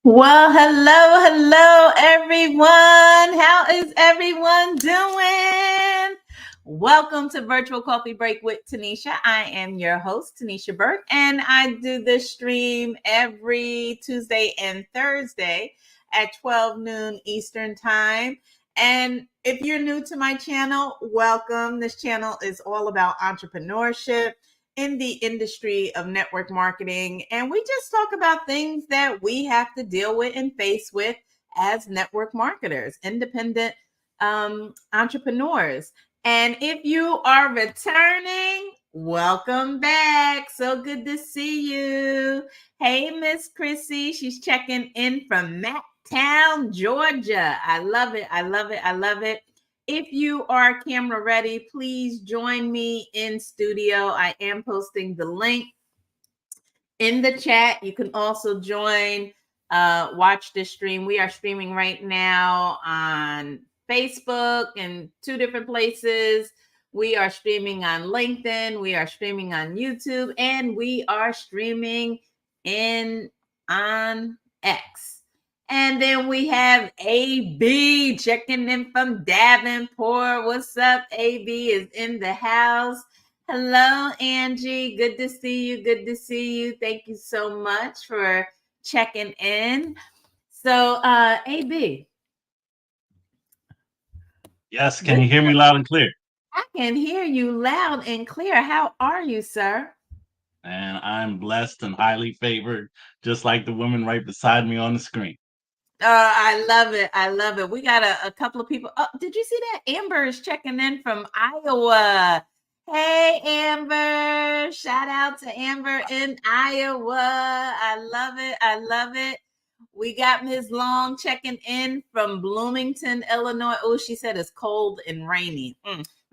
Well, hello, everyone. How is everyone doing? Welcome to Virtual Coffee Break with Tanisha. I am your host, Tanisha Burke, and I do this stream every Tuesday and Thursday at 12 noon Eastern Time. And if you're new to my channel, welcome. This channel is all about entrepreneurship in the industry of network marketing. And we just talk about things that we have to deal with and face with as network marketers, independent entrepreneurs. And if you are returning, welcome back. So good to see you. Hey, Miss Chrissy. She's checking in from Town, Georgia. I love it. I love it. I love it. If you are camera ready, please join me in studio. I am posting the link in the chat. You can also join, watch this stream. We are streaming right now on Facebook and two different places. We are streaming on LinkedIn. We are streaming on YouTube, and we are streaming on X. And then we have AB checking in from Davenport. What's up? AB is in the house. Hello, Angie. Good to see you. Good to see you. Thank you so much for checking in. So, AB. Yes, can you hear me loud and clear? I can hear you loud and clear. How are you, sir? And I'm blessed and highly favored, just like the woman right beside me on the screen. I love it. I love it. We got a couple of people. Oh, did you see that? Amber is checking in from Iowa. Hey, Amber. Shout out to Amber in Iowa. I love it. I love it. We got Ms. Long checking in from Bloomington, Illinois. Oh, she said it's cold and rainy.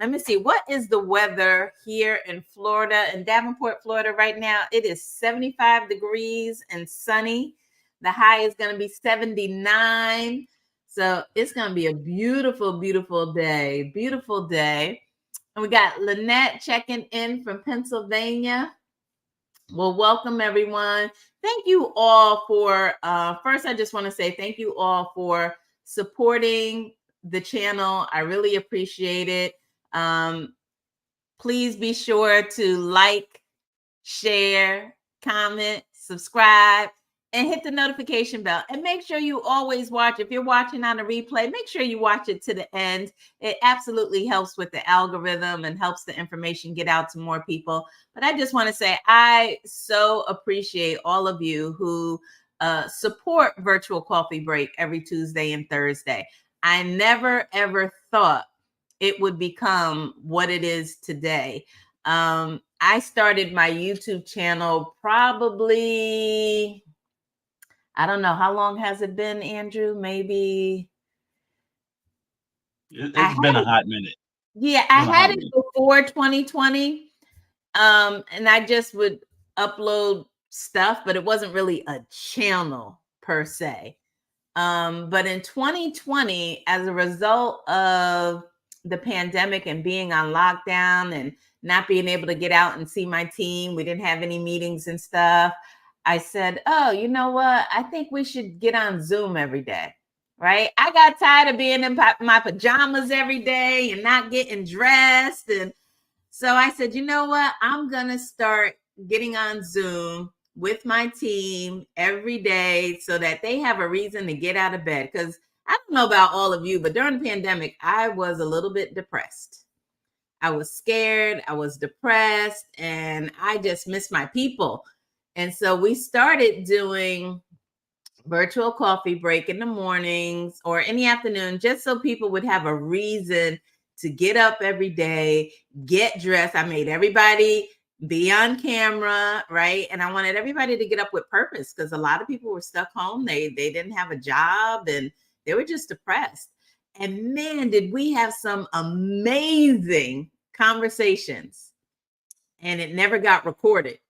Let me see. What is the weather here in Florida, in Davenport, Florida right now? It is 75 degrees and sunny. The high is going to be 79. So it's going to be a beautiful, beautiful day. Beautiful day. And we got Lynette checking in from Pennsylvania. Well, welcome everyone. Thank you all for, first, I just want to say thank you all for supporting the channel. I really appreciate it. Please be sure to like, share, comment, subscribe, and hit the notification bell. And make sure you always watch. If you're watching on a replay, make sure you watch it to the end. It absolutely helps with the algorithm and helps the information get out to more people. But I just want to say, I so appreciate all of you who support Virtual Coffee Break every Tuesday and Thursday. I never, ever thought it would become what it is today. I started my YouTube channel probably, I don't know, how long has it been, Andrew? Maybe. It's been a hot minute. Yeah, I had it before 2020. And I just would upload stuff, but it wasn't really a channel per se. But in 2020, as a result of the pandemic and being on lockdown and not being able to get out and see my team, we didn't have any meetings and stuff. I said, oh, you know what? I think we should get on Zoom every day, right? I got tired of being in my pajamas every day and not getting dressed. And so I said, you know what? I'm going to start getting on Zoom with my team every day so that they have a reason to get out of bed. Because I don't know about all of you, but during the pandemic, I was a little bit depressed. I was scared, I was depressed, and I just missed my people. And so we started doing virtual coffee break in the mornings or in the afternoon, just so people would have a reason to get up every day, get dressed. I made everybody be on camera, right? And I wanted everybody to get up with purpose because a lot of people were stuck home. They didn't have a job and they were just depressed. And man, did we have some amazing conversations. And it never got recorded.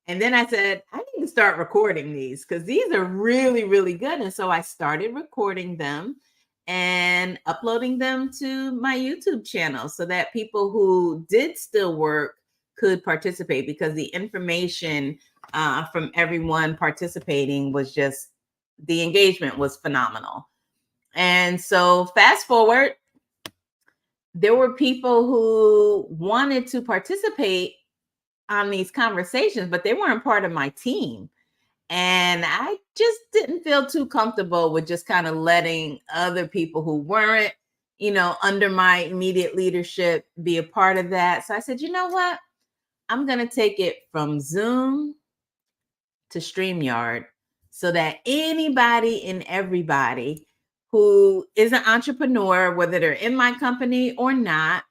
And then I said, I need to start recording these because these are really, really good. And so I started recording them and uploading them to my YouTube channel so that people who did still work could participate, because the information from everyone participating was just the engagement was phenomenal. And so fast forward, there were people who wanted to participate on these conversations, but they weren't part of my team. And I just didn't feel too comfortable with just kind of letting other people who weren't, under my immediate leadership be a part of that. So I said, you know what? I'm going to take it from Zoom to StreamYard so that anybody and everybody who is an entrepreneur, whether they're in my company or not,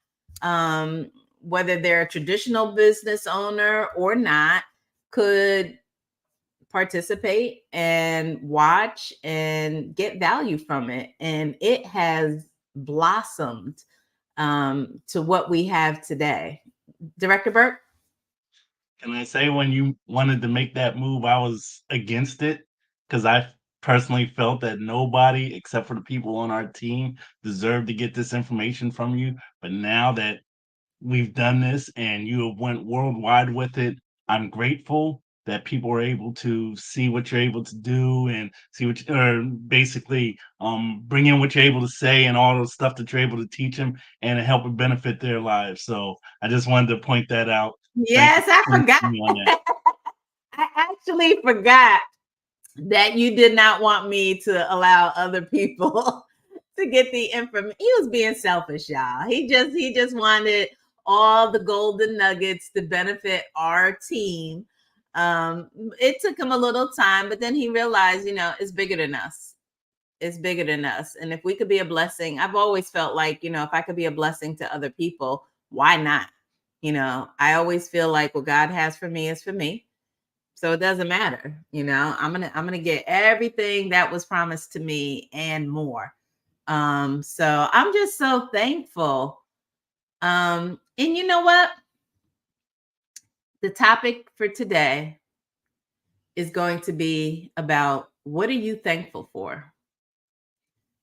whether they're a traditional business owner or not, could participate and watch and get value from it. And it has blossomed to what we have today. Director Burke? Can I say when you wanted to make that move, I was against it because I personally felt that nobody except for the people on our team deserved to get this information from you. But now that we've done this and you have went worldwide with it, I'm grateful that people are able to see what you're able to do and see or basically bring in what you're able to say and all the stuff that you're able to teach them and help it benefit their lives. So I just wanted to point that out. Thank you Yes, for I forgot. me on that. I actually forgot that you did not want me to allow other people to get the information. He was being selfish, y'all. He just wanted all the golden nuggets to benefit our team. It took him a little time, but then he realized, it's bigger than us. It's bigger than us. And if we could be a blessing, I've always felt like, if I could be a blessing to other people, why not? I always feel like what God has for me is for me. So it doesn't matter. I'm gonna get everything that was promised to me and more. So I'm just so thankful. And you know what? The topic for today is going to be about what are you thankful for?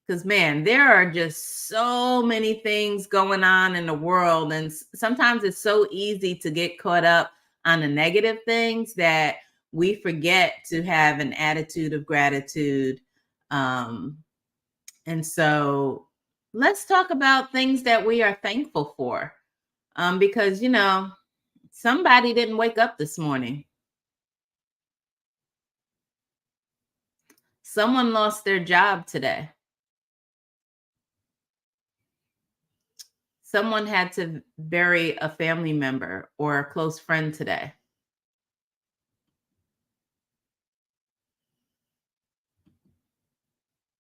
Because, man, there are just so many things going on in the world. And sometimes it's so easy to get caught up on the negative things that we forget to have an attitude of gratitude. And so let's talk about things that we are thankful for. Because, somebody didn't wake up this morning. Someone lost their job today. Someone had to bury a family member or a close friend today.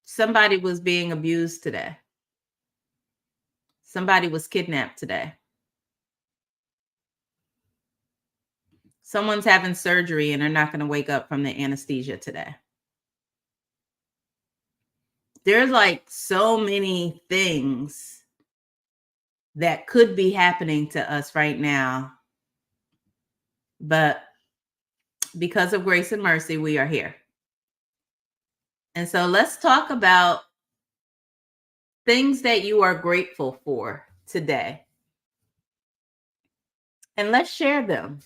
Somebody was being abused today. Somebody was kidnapped today. Someone's having surgery and they're not going to wake up from the anesthesia today. There's like so many things that could be happening to us right now. But because of grace and mercy, we are here. And so let's talk about things that you are grateful for today. And let's share them.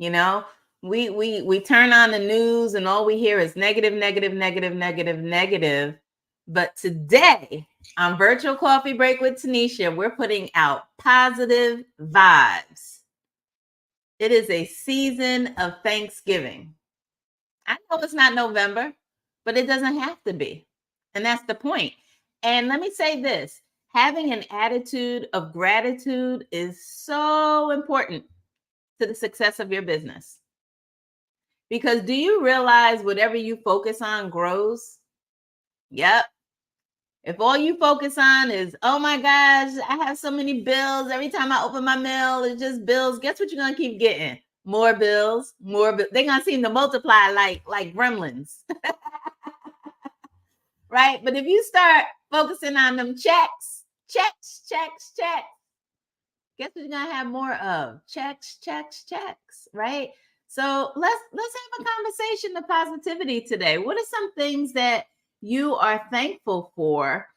We turn on the news and all we hear is negative, negative, negative, negative, negative. But today on Virtual Coffee Break with Tanisha, we're putting out positive vibes. It is a season of Thanksgiving. I know it's not November, but it doesn't have to be. And that's the point. And let me say this, having an attitude of gratitude is so important to the success of your business. Because do you realize whatever you focus on grows? Yep. If all you focus on is, oh my gosh, I have so many bills. Every time I open my mail, it's just bills. Guess what you're going to keep getting? More bills, more bills. They're going to seem to multiply like gremlins. Right? But if you start focusing on them checks, guess what you're going to have more of? Checks, right? So let's have a conversation of positivity today. What are some things that you are thankful for?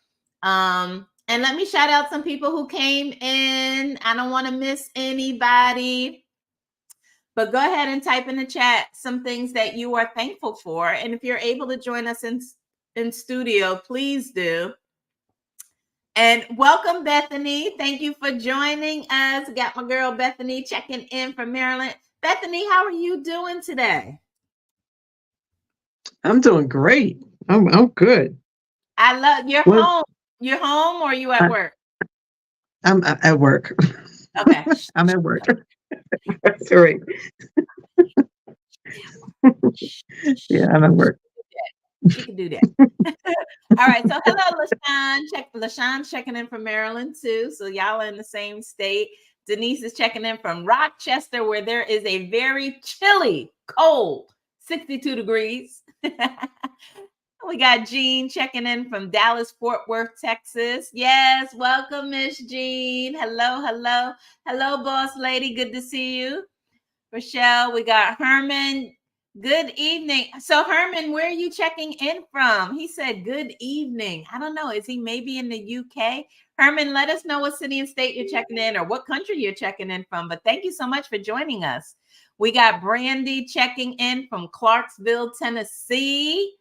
And let me shout out some people who came in. I don't want to miss anybody. But go ahead and type in the chat some things that you are thankful for. And if you're able to join us in studio, please do. And welcome, Bethany. Thank you for joining us. Got my girl Bethany checking in from Maryland. Bethany, how are you doing today? I'm doing great. I'm good. I love you're Well, home. You're home or are you at work? I'm at work. Okay. I'm at work. That's right. Yeah, I'm at work. She can do that. All right. So hello, LaShawn. LaShawn's checking in from Maryland too. So y'all are in the same state. Denise is checking in from Rochester, where there is a very chilly, cold 62 degrees. We got Jean checking in from Dallas, Fort Worth, Texas. Yes, welcome, Miss Jean. Hello, hello. Hello, boss lady. Good to see you. Rochelle, we got Herman. Good evening. So, Herman, where are you checking in from? He said, good evening. I don't know. Is he maybe in the UK? Herman, let us know what city and state you're checking in or what country you're checking in from. But thank you so much for joining us. We got Brandy checking in from Clarksville, Tennessee.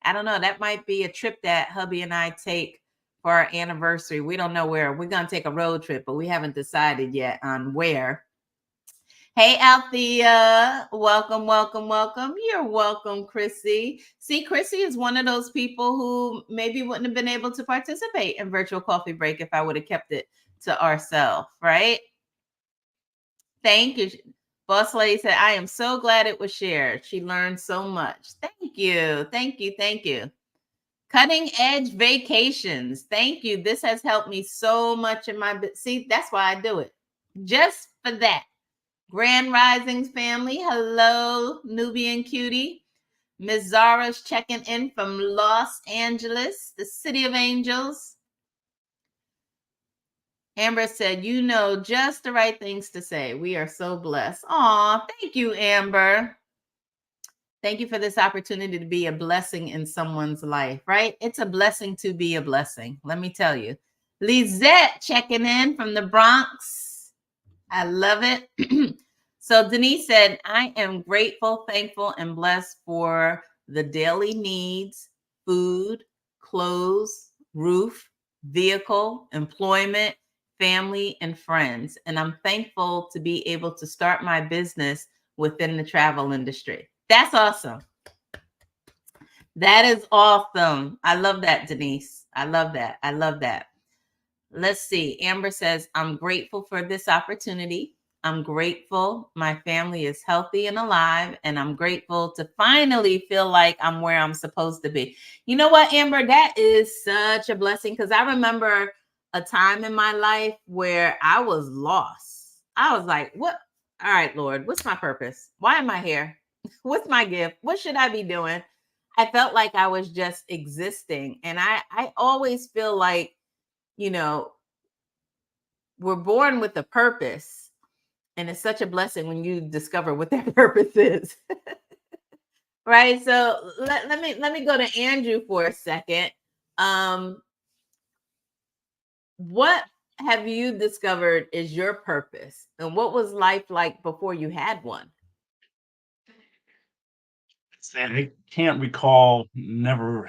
I don't know. That might be a trip that hubby and I take for our anniversary. We don't know where. We're going to take a road trip, but we haven't decided yet on where. Hey, Althea. Welcome, welcome, welcome. You're welcome, Chrissy. See, Chrissy is one of those people who maybe wouldn't have been able to participate in virtual coffee break if I would have kept it to ourselves, right? Thank you. Boss lady said, I am so glad it was shared. She learned so much. Thank you. Thank you. Thank you. Cutting edge vacations. Thank you. This has helped me so much in my, see, that's why I do it. Just for that. Grand Risings family. Hello, Nubian cutie. Ms. Zara's checking in from Los Angeles, the city of angels. Amber said, you know just the right things to say. We are so blessed. Aw, thank you, Amber. Thank you for this opportunity to be a blessing in someone's life, right? It's a blessing to be a blessing. Let me tell you. Lizette checking in from the Bronx. I love it. So Denise said, I am grateful, thankful, and blessed for the daily needs, food, clothes, roof, vehicle, employment, family, and friends. And I'm thankful to be able to start my business within the travel industry. That's awesome. That is awesome. I love that, Denise. I love that. I love that. Let's see. Amber says, I'm grateful for this opportunity. I'm grateful my family is healthy and alive, and I'm grateful to finally feel like I'm where I'm supposed to be. You know what, Amber? That is such a blessing because I remember a time in my life where I was lost. I was like, what? All right, Lord, what's my purpose? Why am I here? What's my gift? What should I be doing? I felt like I was just existing. And I always feel like, you know, we're born with a purpose. And it's such a blessing when you discover what that purpose is. Right. So let me go to Andrew for a second. What have you discovered is your purpose? And what was life like before you had one? I can't recall never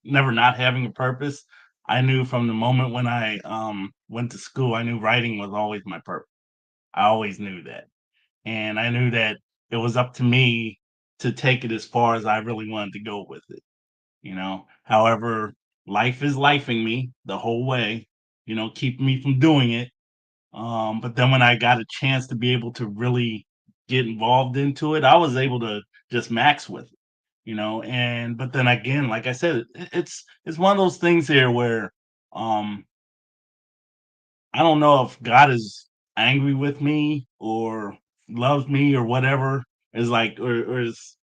not having a purpose. I knew from the moment when I went to school, I knew writing was always my purpose. I always knew that. And I knew that it was up to me to take it as far as I really wanted to go with it. However, life is lifing me the whole way, keeping me from doing it. But then when I got a chance to be able to really get involved into it, I was able to just max with it, and but then again, like I said, it's one of those things here where um I don't know if God is angry with me or loves me or whatever, is like or is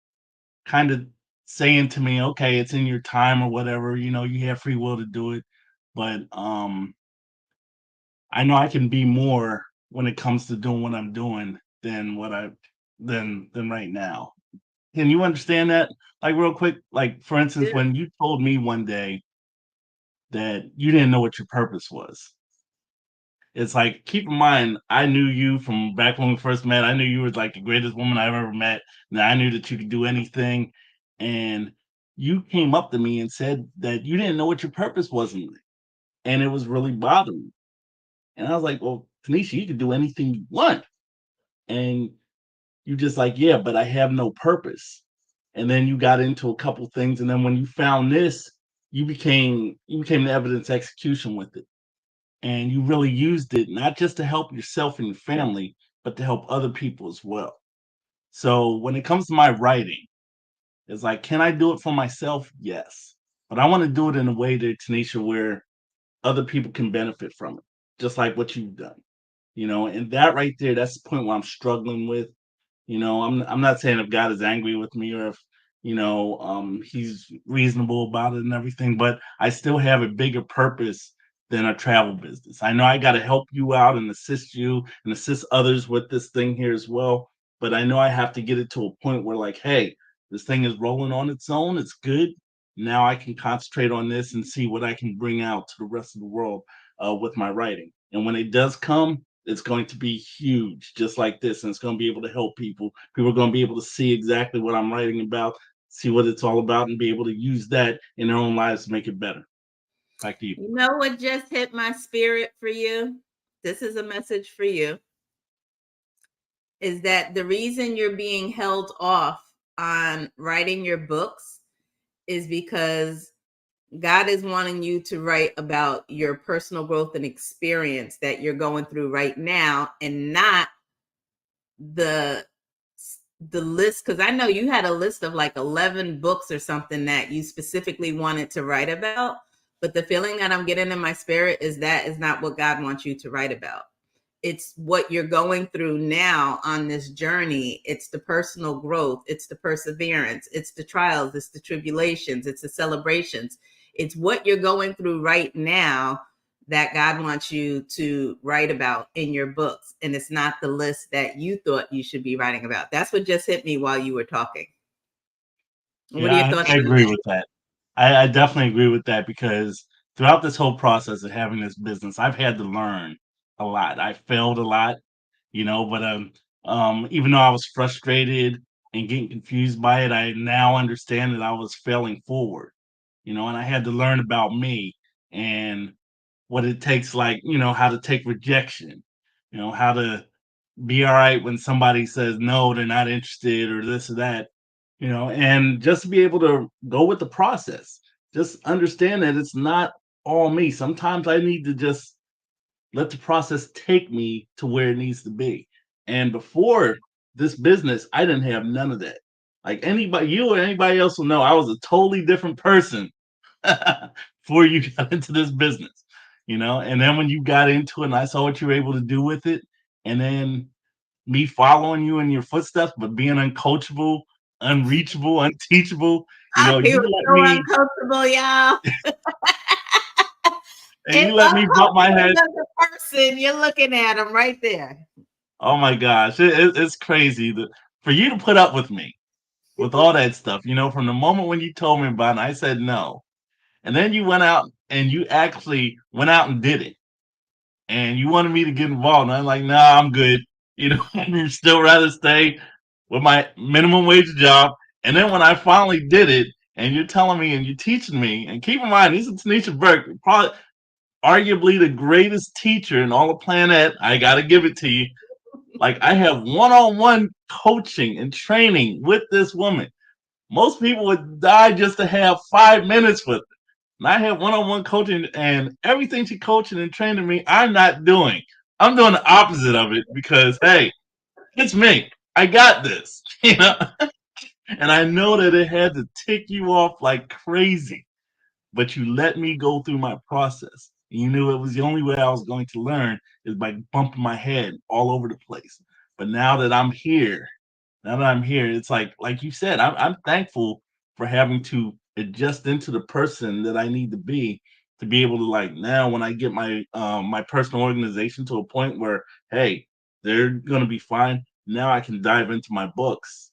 kind of saying to me, okay, it's in your time or whatever, you have free will to do it. But I know I can be more when it comes to doing what I'm doing than what I than right now. Can you understand that? Like real quick, like for instance, when you told me one day that you didn't know what your purpose was, it's like, keep in mind, I knew you from back when we first met. I knew you were like the greatest woman I've ever met. And I knew that you could do anything. And you came up to me and said that you didn't know what your purpose was in life. And it was really bothering me. And I was like, well, Tanisha, you can do anything you want. And you just like, yeah, but I have no purpose. And then you got into a couple things. And then when you found this, you became the evidence execution with it. And you really used it not just to help yourself and your family, but to help other people as well. So when it comes to my writing, it's like, can I do it for myself? Yes. But I want to do it in a way that, Tanisha, where other people can benefit from it, just like what you've done. And that right there, that's the point where I'm struggling with. I'm not saying if God is angry with me or if he's reasonable about it and everything, but I still have a bigger purpose than a travel business. I know I got to help you out and assist you and assist others with this thing here as well, but I know I have to get it to a point where, like, hey, this thing is rolling on its own. It's good. Now I can concentrate on this and see what I can bring out to the rest of the world with my writing. And when it does come, it's going to be huge, just like this, and it's going to be able to help people. People are going to be able to see exactly what I'm writing about, see what it's all about, and be able to use that in their own lives to make it better. Back to you. You know what just hit my spirit for you? This is a message for you. Is that the reason you're being held off on writing your books is because God is wanting you to write about your personal growth and experience that you're going through right now, and not the list, because I know you had a list of like 11 books or something that you specifically wanted to write about, but the feeling that I'm getting in my spirit is that is not what God wants you to write about. It's what you're going through now on this journey. It's the personal growth, it's the perseverance, it's the trials, it's the tribulations, it's the celebrations. It's what you're going through right now that God wants you to write about in your books. And it's not the list that you thought you should be writing about. That's what just hit me while you were talking. What are your Yeah, thoughts I on agree that? with that. I definitely agree with that because throughout this whole process of having this business, I've had to learn a lot. I failed a lot, but even though I was frustrated and getting confused by it, I now understand that I was failing forward, and I had to learn about me and what it takes, like, how to take rejection, how to be all right when somebody says no, they're not interested or this or that, and just to be able to go with the process. Just understand that it's not all me. Sometimes I need to just let the process take me to where it needs to be. And before this business, I didn't have none of that. Like anybody, you or anybody else will know, I was a totally different person before you got into this business, And then when you got into it and I saw what you were able to do with it, and then me following you in your footsteps, but being uncoachable, unreachable, unteachable, He you was let so me uncomfortable, y'all. and It's you let me bump my uncomfortable head. as a person. You're looking at him right there. Oh my gosh, it's crazy for you to put up with me with all that stuff. From the moment when you told me about it, I said no, and then you went out and you actually went out and did it, and you wanted me to get involved, and I'm like, nah, I'm good. I'd still rather stay with my minimum wage job. And then when I finally did it, and you're telling me and you're teaching me, and keep in mind, this is Tanisha Burke, probably arguably the greatest teacher in all the planet. I got to give it to you. Like, I have one-on-one coaching and training with this woman. Most people would die just to have 5 minutes with her. And I have one-on-one coaching, and everything she coaching and training me, I'm not doing. I'm doing the opposite of it because, hey, it's me. I got this, And I know that it had to tick you off like crazy, but you let me go through my process. And you knew it was the only way I was going to learn is by bumping my head all over the place. But now that I'm here, it's like you said, I'm thankful for having to adjust into the person that I need to be able to, like, now when I get my personal organization to a point where, hey, they're gonna be fine. Now I can dive into my books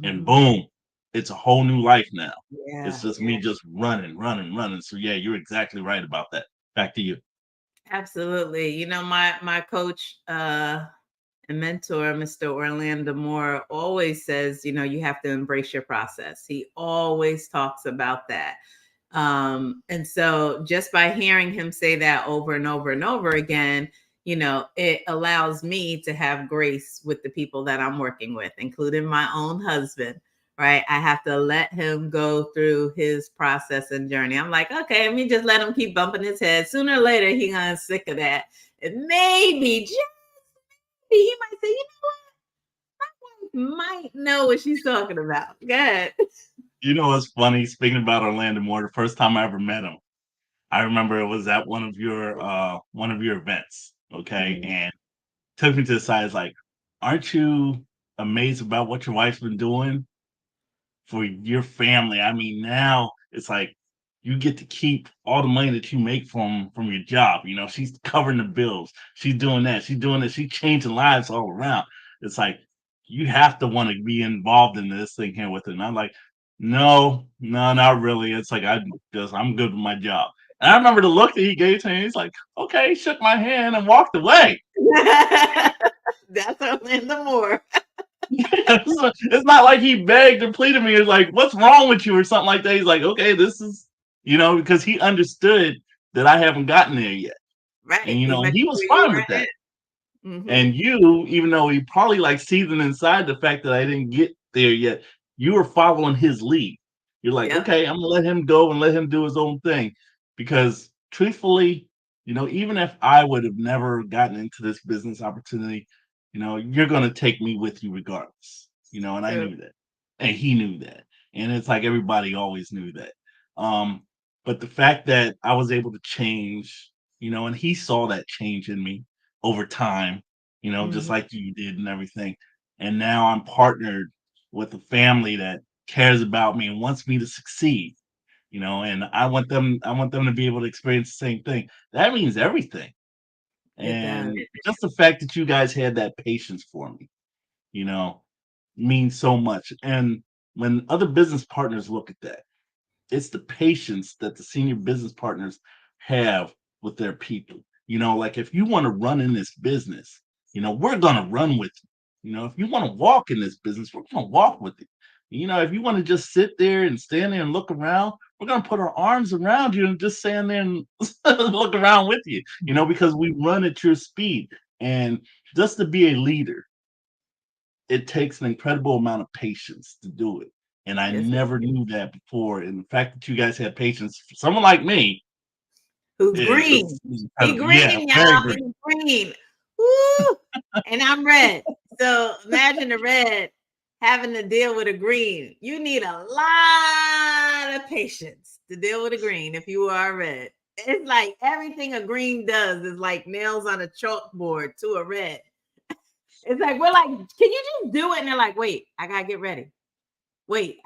and Mm, boom, it's a whole new life now. It's yeah. just me just running, running, running. So yeah, you're exactly right about that. Back to you. Absolutely. You know, my coach and mentor, Mr. Orlando Moore, always says, you know, you have to embrace your process. He always talks about that. And so just by hearing him say that over and over and over again, you know, it allows me to have grace with the people that I'm working with, including my own husband. Right. I have to let him go through his process and journey. I'm like, okay, let me just let him keep bumping his head. Sooner or later, he gonna sick of that. And maybe, just maybe, he might say, you know what? My wife might know what she's talking about. Good. You know what's funny? Speaking about Orlando Moore, the first time I ever met him, I remember it was at one of your events. Okay. Mhm. And took me to the side, it's like, aren't you amazed about what your wife's been doing for your family? I mean, now it's like you get to keep all the money that you make from your job. You know, she's covering the bills. She's doing that. She's doing this. She's changing lives all around. It's like you have to want to be involved in this thing here with it. And I'm like, no, no, not really. It's like I'm good with my job. And I remember the look that he gave to me. He's like, okay, shook my hand and walked away. That's Orlando Moore. It's not like he begged or pleaded me. It's like, what's wrong with you or something like that. He's like, okay, this is, because he understood that I haven't gotten there yet. And, Right. He met he you was where you fine were with at. that. Hmm. And you, even though he probably like seething inside the fact that I didn't get there yet, you were following his lead. You're like, Yep. okay, I'm gonna let him go and let him do his own thing. Because truthfully, even if I would have never gotten into this business opportunity, you're gonna take me with you regardless. And I True. knew that. And he knew that. And it's like everybody always knew that. Um, but the fact that I was able to change, and he saw that change in me over time, just Hmm. like you did and everything. And now I'm partnered with a family that cares about me and wants me to succeed, and I want them to be able to experience the same thing. That means everything. It does. And just the fact that you guys had that patience for me, you know, means so much. And when other business partners look at that, it's the patience that the senior business partners have with their people. Like if you want to run in this business, we're going to run with you. If you want to walk in this business, we're going to walk with you. If you want to just sit there and stand there and look around, we're going to put our arms around you and just stand there and look around with you, because we run at your speed. And just to be a leader, it takes an incredible amount of patience to do it. And I Yes, it never is. knew that before. And the fact that you guys had patience for someone like me Who's is green? He incredible. Yeah, green, very y'all. great. He's green. Woo! And I'm red. So imagine the red having to deal with a green. You need a lot of patience to deal with a green if you are red. It's like everything a green does is like nails on a chalkboard to a red. It's like we're like, can you just do it? And they're like, wait, I gotta get ready. Wait,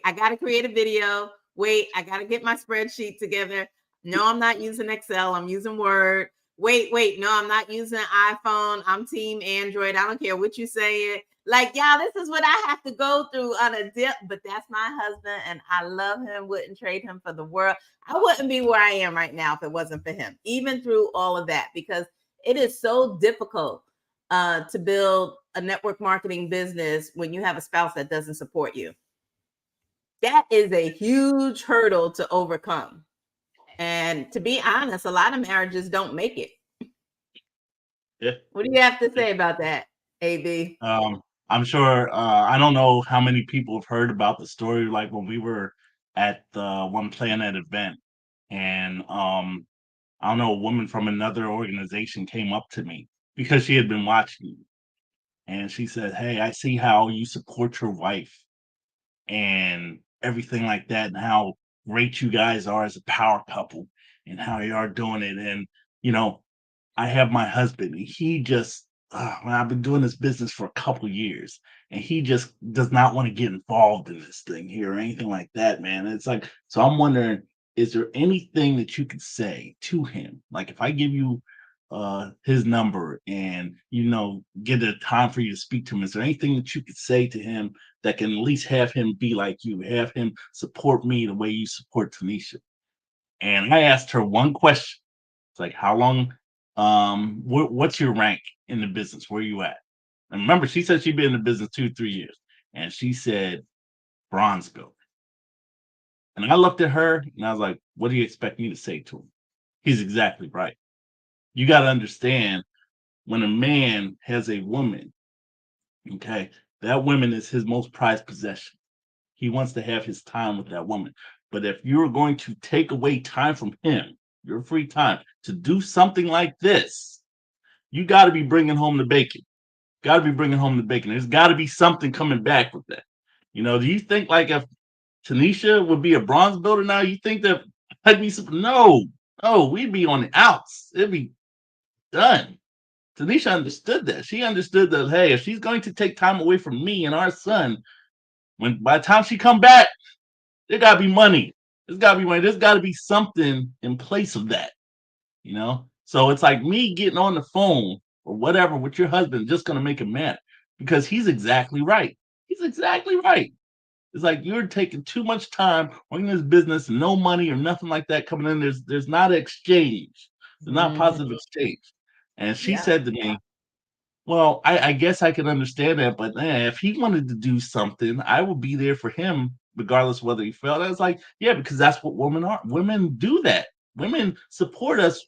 I gotta create a video. Wait, I gotta get my spreadsheet together. No, I'm not using Excel. I'm using Word. Wait, no, I'm not using iPhone. I'm team Android. I don't care what you say. Like, y'all, this is what I have to go through on a dip, but that's my husband, and I love him, wouldn't trade him for the world. I wouldn't be where I am right now if it wasn't for him, even through all of that, because it is so difficult to build a network marketing business when you have a spouse that doesn't support you. That is a huge hurdle to overcome. And to be honest, a lot of marriages don't make it. Yeah. What do you have to Yeah. say about that, AB? I'm sure I don't know how many people have heard about the story, like when we were at the One Planet event, and I don't know, a woman from another organization came up to me because she had been watching me, and she said, "Hey, I see how you support your wife and everything like that, and how great you guys are as a power couple, and how you are doing it." And you know, I have my husband, and he just, when I've been doing this business for a couple years, and he just does not want to get involved in this thing here or anything like that, man. It's like, so I'm wondering, is there anything that you could say to him? Like, if I give you his number and get a time for you to speak to him, is there anything that you could say to him that can at least have him be like you, have him support me the way you support Tanisha? And I asked her one question. It's like, how long what's your rank in the business? Where you at? And remember, she said she'd been in the business 2-3 years, and she said bronze builder. And I looked at her and I was like, what do you expect me to say to him? He's exactly right. You got to understand, when a man has a woman, okay, that woman is his most prized possession. He wants to have his time with that woman. But if you're going to take away time from him, your free time, to do something like this, you got to be bringing home the bacon. Got to be bringing home the bacon. There's got to be something coming back with that. Do you think, like, if Tanisha would be a bronze builder now, you think that I'd be no, we'd be on the outs. It'd be done. Tanisha understood that. She understood that, hey, if she's going to take time away from me and our son, when by the time she come back, there gotta be money. There's gotta be money. There's gotta be something in place of that. So it's like me getting on the phone or whatever with your husband just gonna make it mad, because he's exactly right. He's exactly right. It's like you're taking too much time running this business, no money or nothing like that coming in. There's not an exchange. There's not positive exchange. And she said to me, well, I guess I can understand that, but if he wanted to do something, I would be there for him, regardless of whether he failed. I was like, yeah, because that's what women are. Women do that. Women support us.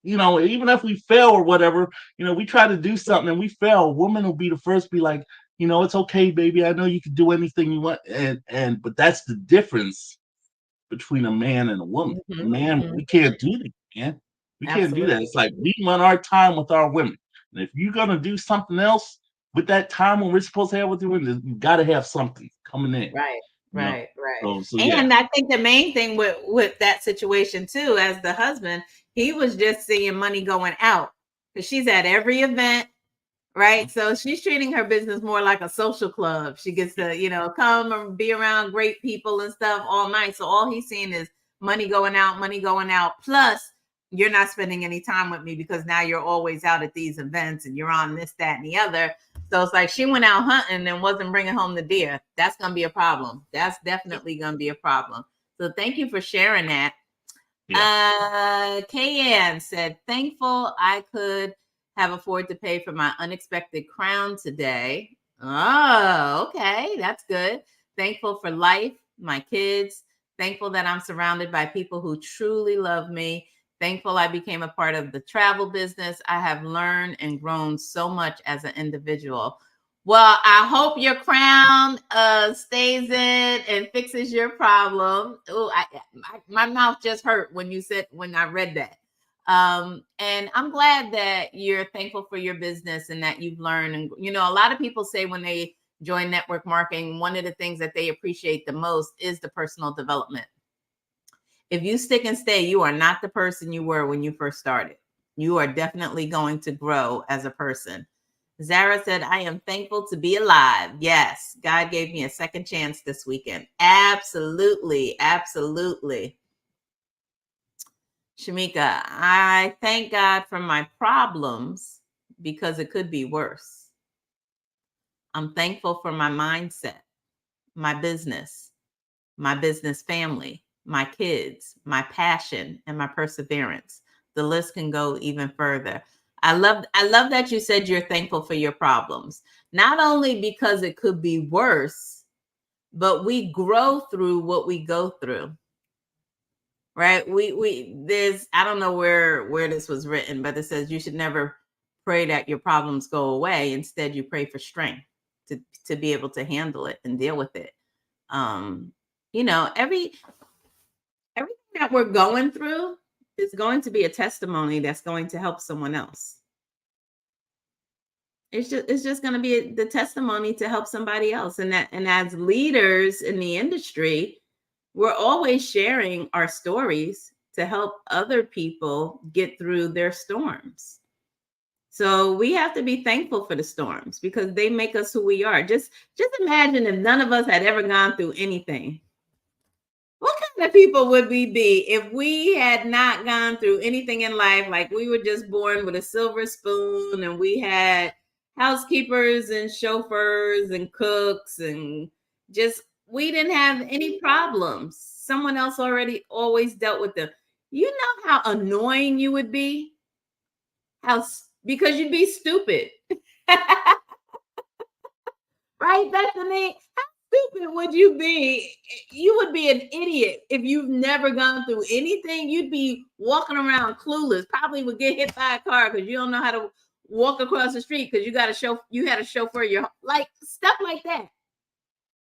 Even if we fail or whatever, we try to do something and we fail. Women will be the first to be like, it's okay, baby. I know you can do anything you want. But that's the difference between a man and a woman. Man, we can't do that, man. We can't do that. It's like we want our time with our women. And if you're gonna do something else with that time when we're supposed to have with the women, you gotta have something coming in. Right. So And I think the main thing with that situation too, as the husband, he was just seeing money going out, because she's at every event. Right. So she's treating her business more like a social club. She gets to, come and be around great people and stuff all night. So all he's seeing is money going out. Plus, you're not spending any time with me because now you're always out at these events and you're on this, that, and the other. So it's like she went out hunting and wasn't bringing home the deer. That's going to be a problem. That's definitely going to be a problem. So thank you for sharing that. Yeah. Kayanne said, thankful I could have afford to pay for my unexpected crown today. Oh, okay. That's good. Thankful for life, my kids. Thankful that I'm surrounded by people who truly love me. Thankful I became a part of the travel business. I have learned and grown so much as an individual. Well, I hope your crown stays in and fixes your problem. Oh, my mouth just hurt when I read that. And I'm glad that you're thankful for your business and that you've learned. And, a lot of people say when they join network marketing, one of the things that they appreciate the most is the personal development. If you stick and stay, you are not the person you were when you first started. You are definitely going to grow as a person. Zara said, I am thankful to be alive. Yes, God gave me a second chance this weekend. Absolutely. Absolutely. Shamika, I thank God for my problems because it could be worse. I'm thankful for my mindset, my business family, my kids, my passion, and my perseverance. The list can go even further. I love that you said you're thankful for your problems, not only because it could be worse, but we grow through what we go through. Right? There's, I don't know where this was written, but it says you should never pray that your problems go away. Instead, you pray for strength to be able to handle it and deal with it. Everything that we're going through is going to be a testimony that's going to help someone else. It's just going to be the testimony to help somebody else. And as leaders in the industry, we're always sharing our stories to help other people get through their storms. So we have to be thankful for the storms because they make us who we are. Just imagine if none of us had ever gone through anything. What kind of people would we be if we had not gone through anything in life? Like we were just born with a silver spoon and we had housekeepers and chauffeurs and cooks and we didn't have any problems. Someone else always dealt with them. You know how annoying you would be? Because you'd be stupid. Right, Bethany? How stupid would you be? You would be an idiot if you've never gone through anything. You'd be walking around clueless. Probably would get hit by a car because you don't know how to walk across the street because you had a chauffeur like stuff like that.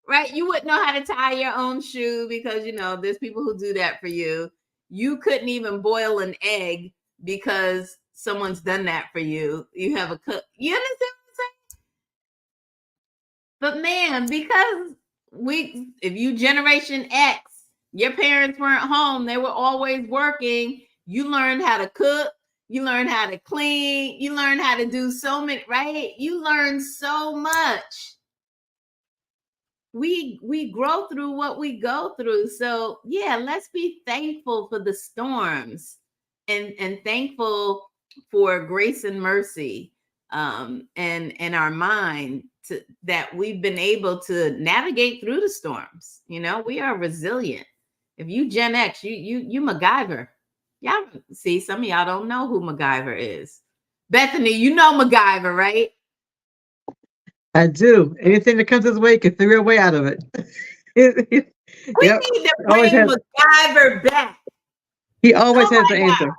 Right? You wouldn't know how to tie your own shoe because there's people who do that for you. You couldn't even boil an egg because someone's done that for you. You have a cook. You understand what I'm saying? But man, because if you Generation X, your parents weren't home, they were always working, you learned how to cook, you learned how to clean, you learned how to do so many, right? You learn so much. We grow through what we go through. So yeah, let's be thankful for the storms and thankful for grace and mercy and our mind that we've been able to navigate through the storms. We are resilient. If you Gen X, you MacGyver. Y'all see, some of y'all don't know who MacGyver is. Bethany, you know MacGyver, right? I do. Anything that comes his way can figure a way out of it. We need to bring MacGyver back. He always has the answer.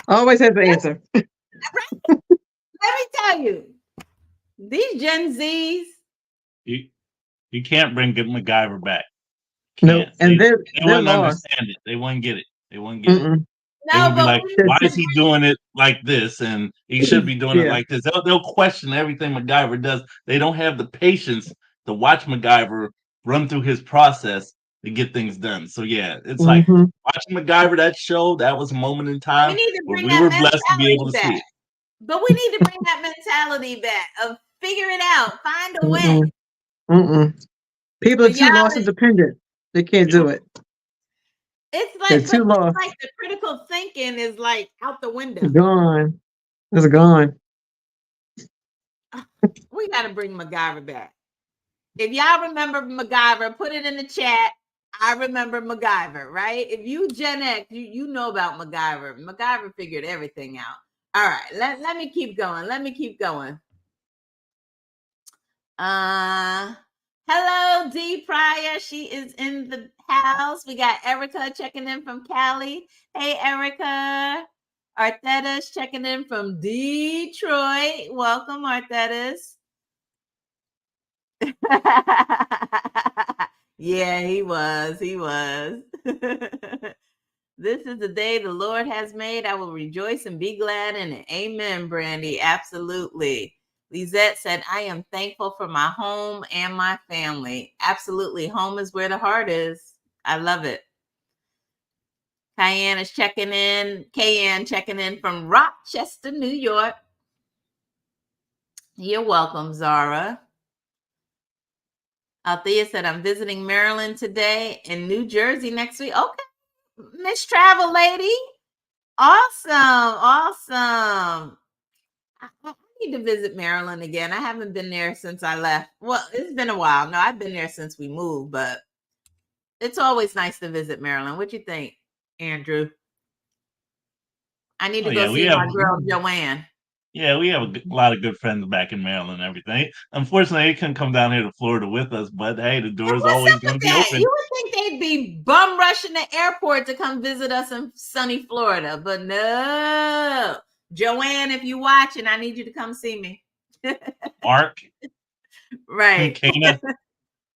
Always has the answer. Let me tell you, these Gen Zs. You can't bring MacGyver back. No, and they wouldn't understand it. They wouldn't get it. They wouldn't get it. They would be like, why is he doing it like this? And he should be doing it like this. They'll question everything MacGyver does. They don't have the patience to watch MacGyver run through his process to get things done. So yeah, it's like watching MacGyver, that show, that was a moment in time where we were blessed to be able to see it. But we need to bring that mentality back of figure it out, find a way. People are too lost and dependent. They can't do it. It's like the critical thinking is like out the window. Gone. It's gone. We got to bring MacGyver back. If y'all remember MacGyver, put it in the chat. I remember MacGyver, right? If you Gen X, you know about MacGyver. MacGyver figured everything out. All right, let me keep going. Hello, D. Pryor. She is in the house. We got Erica checking in from Cali. Hey, Erica. Arthetta's checking in from Detroit. Welcome, Arthetta's. Yeah, he was. This is the day the Lord has made. I will rejoice and be glad in it. Amen, Brandy. Absolutely. Lisette said, I am thankful for my home and my family. Absolutely. Home is where the heart is. I love it. Cayenne checking in from Rochester, New York. You're welcome, Zara. Althea said, I'm visiting Maryland today and New Jersey next week. Okay. Miss Travel Lady. Awesome. I need to visit Maryland again. I haven't been there since I left. Well, it's been a while. No, I've been there since we moved, but it's always nice to visit Maryland. What you think, Andrew? I need to go see my girl, Joanne. Yeah, we have a lot of good friends back in Maryland and everything. Unfortunately, they couldn't come down here to Florida with us, but hey, the door is always going to be open. You would think they'd be bum rushing the airport to come visit us in sunny Florida, but no. Joanne, if you're watching, I need you to come see me. Mark. Right. Kana,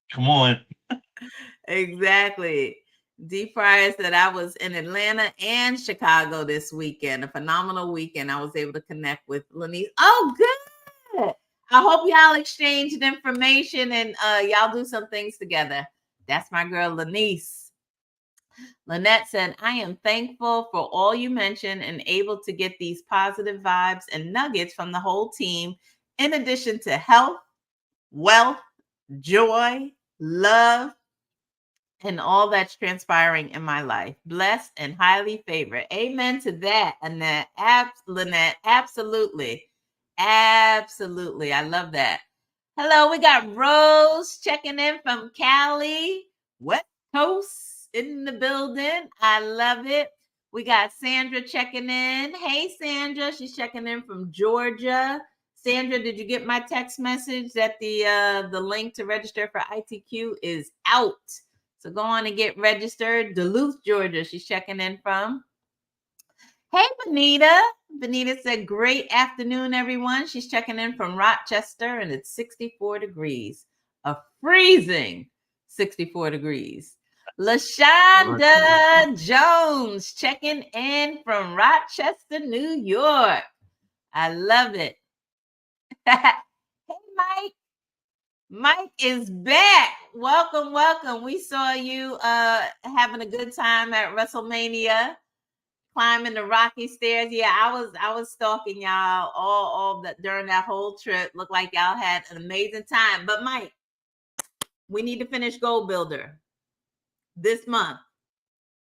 come on. Exactly. D. Pryor said I was in Atlanta and Chicago this weekend. A phenomenal weekend. I was able to connect with Lanice. Oh, good. I hope y'all exchanged information and y'all do some things together. That's my girl, Lanice. Lynette said, I am thankful for all you mentioned and able to get these positive vibes and nuggets from the whole team, in addition to health, wealth, joy, love, and all that's transpiring in my life. Blessed and highly favored. Amen to that, Annette. Lynette, absolutely. Absolutely. I love that. Hello, we got Rose checking in from Cali, West Coast in the building. I love it. We got Sandra checking in. Hey, Sandra. She's checking in from Georgia. Sandra, did you get my text message that the link to register for ITQ is out? So go on and get registered. Duluth, Georgia. She's checking in from. Hey, Benita. Benita said, great afternoon, everyone. She's checking in from Rochester, and it's 64 degrees. A freezing 64 degrees. LaShonda Jones checking in from Rochester, New York. I love it. Hey, Mike. Mike is back. Welcome, welcome. We saw you having a good time at WrestleMania, climbing the rocky stairs. Yeah, I was stalking y'all all that during that whole trip. Looked like y'all had an amazing time. But Mike, we need to finish Gold Builder this month.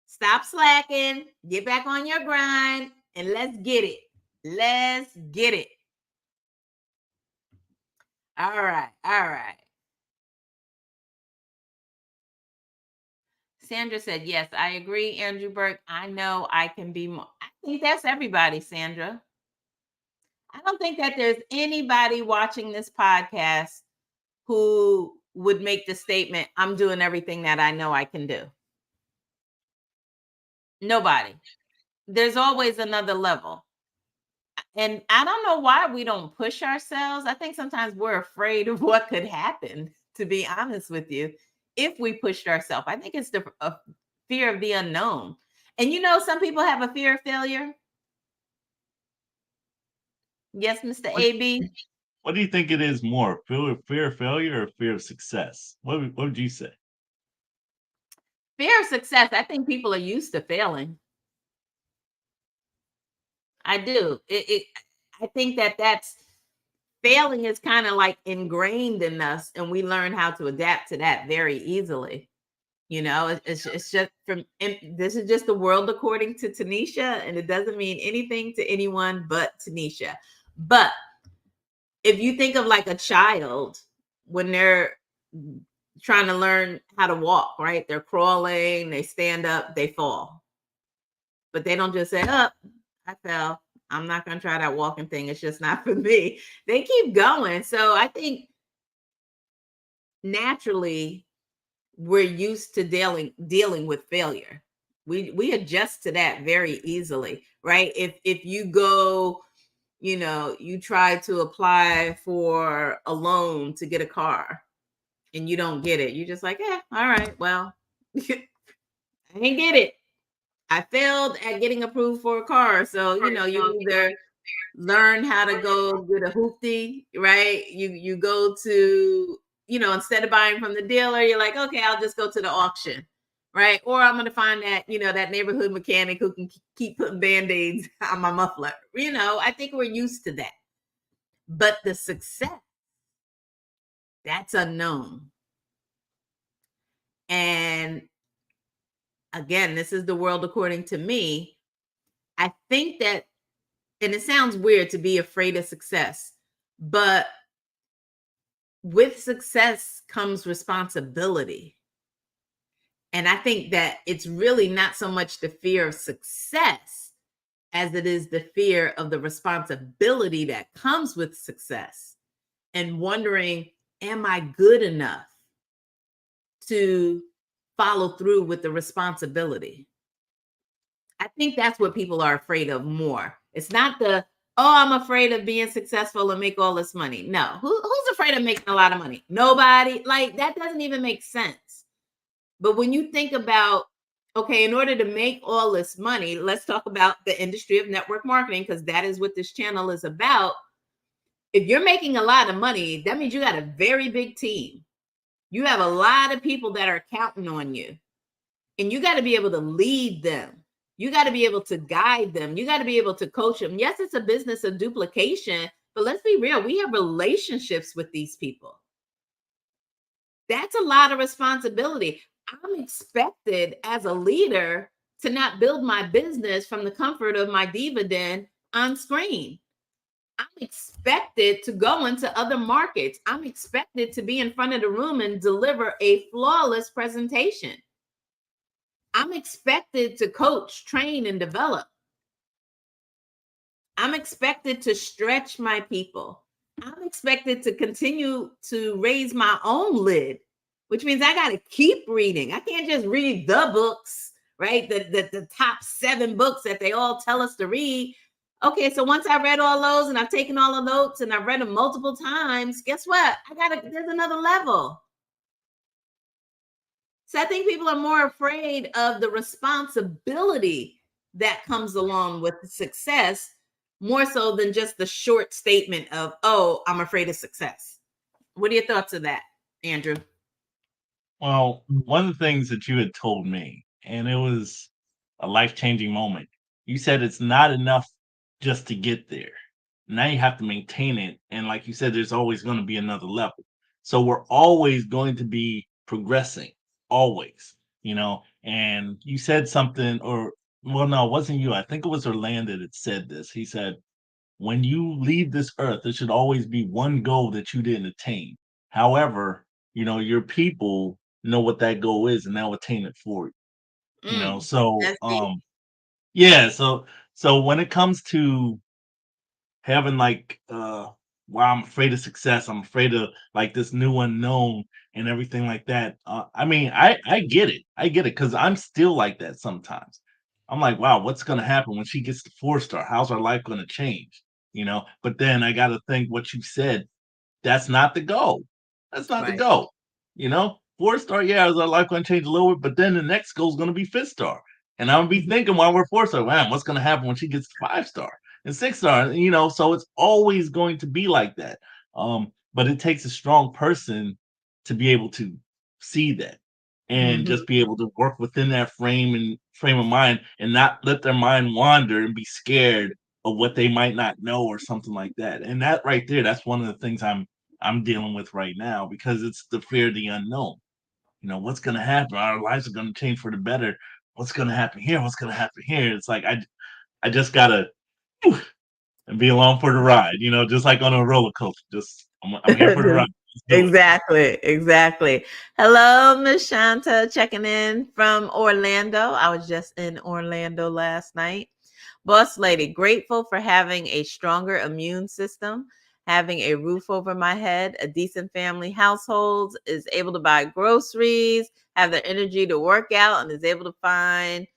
Stop slacking, get back on your grind, and let's get it. Let's get it. All right, all right. Sandra said, yes, I agree, Andrew Burke. I know I can be more. I think that's everybody, Sandra. I don't think that there's anybody watching this podcast who would make the statement, I'm doing everything that I know I can do. Nobody. There's always another level. And I don't know why we don't push ourselves. I think sometimes we're afraid of what could happen, to be honest with you, if we pushed ourselves. I think it's the fear of the unknown. And you know, some people have a fear of failure. Yes, Mr. AB. What do you think it is more, fear of failure or fear of success? What would you say? Fear of success. I think people are used to failing. I do. I think that's failing is kind of like ingrained in us, and we learn how to adapt to that very easily. You know, it's just this is just the world according to Tanisha, and it doesn't mean anything to anyone but Tanisha. But if you think of like a child when they're trying to learn how to walk, right? They're crawling, they stand up, they fall. But they don't just say, oh, I fell. I'm not going to try that walking thing. It's just not for me. They keep going. So I think naturally we're used to dealing with failure. We adjust to that very easily, right? If you go, you know, you try to apply for a loan to get a car and you don't get it, you're just like, yeah, all right, well, I ain't get it. I failed at getting approved for a car. So, you know, you either learn how to go get a hoopty, right? You go to, you know, instead of buying from the dealer, you're like, okay, I'll just go to the auction, right? Or I'm going to find that, you know, that neighborhood mechanic who can keep putting Band-Aids on my muffler. You know, I think we're used to that. But the success, that's unknown. And again, this is the world according to me. I think that, and it sounds weird to be afraid of success, but with success comes responsibility. And I think that it's really not so much the fear of success as it is the fear of the responsibility that comes with success and wondering, am I good enough to follow through with the responsibility? I think that's what people are afraid of more. It's not the, oh, I'm afraid of being successful and make all this money. No, who's afraid of making a lot of money? Nobody. Like, that doesn't even make sense. But when you think about, okay, in order to make all this money, let's talk about the industry of network marketing, because that is what this channel is about. If you're making a lot of money, that means you got a very big team. You have a lot of people that are counting on you, and you got to be able to lead them. You got to be able to guide them. You got to be able to coach them. Yes, it's a business of duplication, but let's be real. We have relationships with these people. That's a lot of responsibility. I'm expected as a leader to not build my business from the comfort of my diva den on screen. I'm expected to go into other markets. I'm expected to be in front of the room and deliver a flawless presentation. I'm expected to coach, train, and develop. I'm expected to stretch my people. I'm expected to continue to raise my own lid, which means I got to keep reading. I can't just read the books, right? The top 7 books that they all tell us to read. Okay, so once I read all those and I've taken all the notes and I've read them multiple times, guess what? There's another level. So I think people are more afraid of the responsibility that comes along with the success, more so than just the short statement of, oh, I'm afraid of success. What are your thoughts of that, Andrew? Well, one of the things that you had told me, and it was a life-changing moment. You said it's not enough just to get there. Now you have to maintain it. And like you said, there's always going to be another level. So we're always going to be progressing, always, And you said something, or, well, no, it wasn't you. I think it was Orlando that said this. He said, when you leave this earth, there should always be one goal that you didn't attain. However, your people know what that goal is and they'll attain it for you. So That's deep. yeah, so when it comes to having like wow, I'm afraid of success, I'm afraid of like this new unknown and everything like that. I mean, I get it. I get it because I'm still like that sometimes. I'm like, wow, what's gonna happen when she gets to 4-star? How's our life gonna change? But then I gotta think what you said, that's not the goal. That's not the Right. goal. 4-star, yeah, is our life going to change a little bit? But then the next goal is going to be 5-star. And I'm going to be thinking while we're 4-star, man, what's going to happen when she gets to 5-star and 6-star? So it's always going to be like that. But it takes a strong person to be able to see that and Mm-hmm. just be able to work within that frame of mind and not let their mind wander and be scared of what they might not know or something like that. And that right there, that's one of the things I'm dealing with right now because it's the fear of the unknown. What's going to happen? Our lives are going to change for the better. What's going to happen here? What's going to happen here? It's like I just gotta and be along for the ride. Just like on a roller coaster. Just I'm here for the ride. Let's do it. Exactly. Hello, Miss Shanta, checking in from Orlando. I was just in Orlando last night. Boss lady, grateful for having a stronger immune system, having a roof over my head, a decent family household, is able to buy groceries, have the energy to work out, and is able to find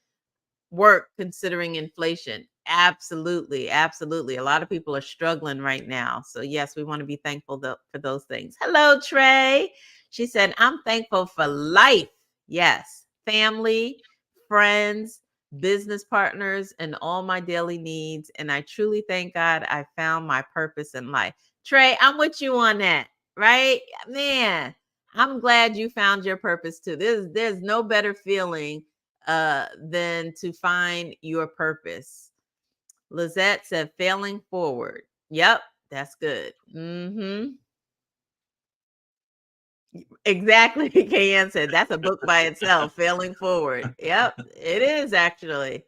work considering inflation. Absolutely. A lot of people are struggling right now. So, yes, we want to be thankful for those things. Hello, Trey. She said, I'm thankful for life. Yes, family, friends, business partners, and all my daily needs. And I truly thank God I found my purpose in life. Trey, I'm with you on that, right? Man, I'm glad you found your purpose too. There's no better feeling than to find your purpose. Lizette said, failing forward. Yep, that's good. Exactly. Kayan said, that's a book by itself, Failing Forward. Yep, it is actually.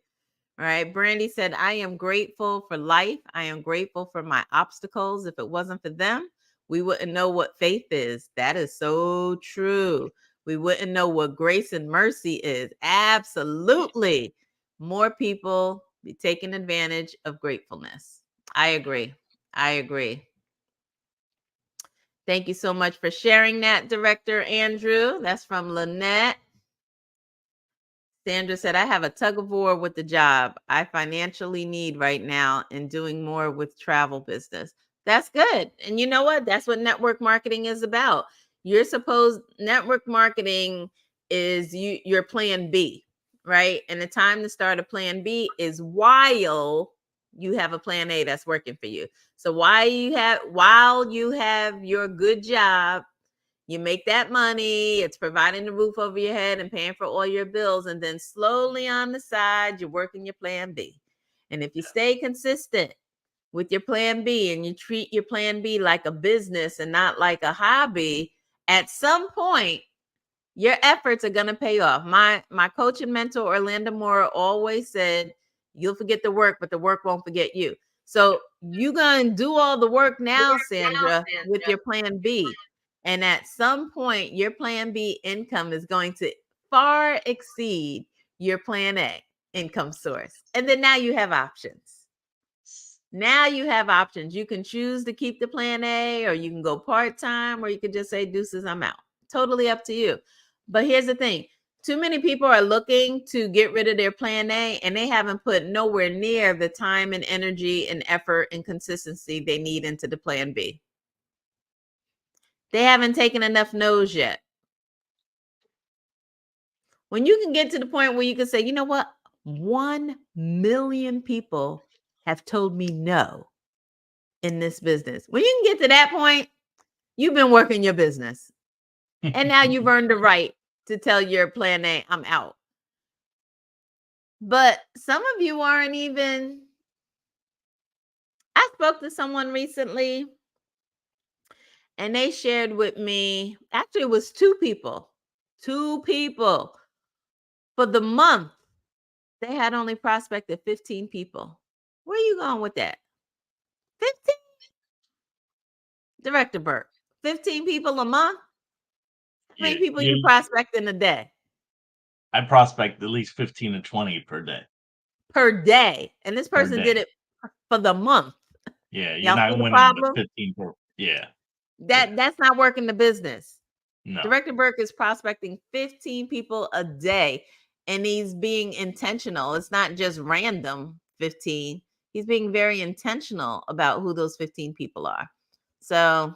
All right. Brandy said, I am grateful for life. I am grateful for my obstacles. If it wasn't for them, we wouldn't know what faith is. That is so true. We wouldn't know what grace and mercy is. Absolutely. More people be taking advantage of gratefulness. I agree. Thank you so much for sharing that, Director Andrew. That's from Lynette. Sandra said, I have a tug of war with the job I financially need right now and doing more with travel business. That's good. And you know what? That's what network marketing is about. Network marketing is your plan B, right? And the time to start a plan B is while you have a plan A that's working for you. So while you have your good job, you make that money, it's providing the roof over your head and paying for all your bills. And then slowly on the side, you're working your plan B. And if you stay consistent with your plan B and you treat your plan B like a business and not like a hobby, at some point, your efforts are going to pay off. My coach and mentor, Orlando Moore, always said, you'll forget the work, but the work won't forget you. So you're going to do all the work now, Sandra, with your plan B. And at some point, your plan B income is going to far exceed your plan A income source. And then now you have options. Now you have options. You can choose to keep the plan A, or you can go part-time, or you can just say, deuces, I'm out. Totally up to you. But here's the thing. Too many people are looking to get rid of their plan A, and they haven't put nowhere near the time and energy and effort and consistency they need into the plan B. They haven't taken enough no's yet. When you can get to the point where you can say, you know what? 1 million people have told me no in this business. When you can get to that point, you've been working your business. And now you've earned the right to tell your plan A, I'm out. But some of you aren't even. I spoke to someone recently, and they shared with me, actually, it was 2 people. 2 people. For the month, they had only prospected 15 people. Where are you going with that? 15? Director Burke, 15 people a month? How many people you prospect in a day? I prospect at least 15 to 20 per day. Per day. And this person did it for the month. Yeah, you're Y'all not see the winning problem? 15 per. Yeah. That's not working the business. No. Director Burke is prospecting 15 people a day, and he's being intentional. It's not just random 15. He's being very intentional about who those 15 people are. So,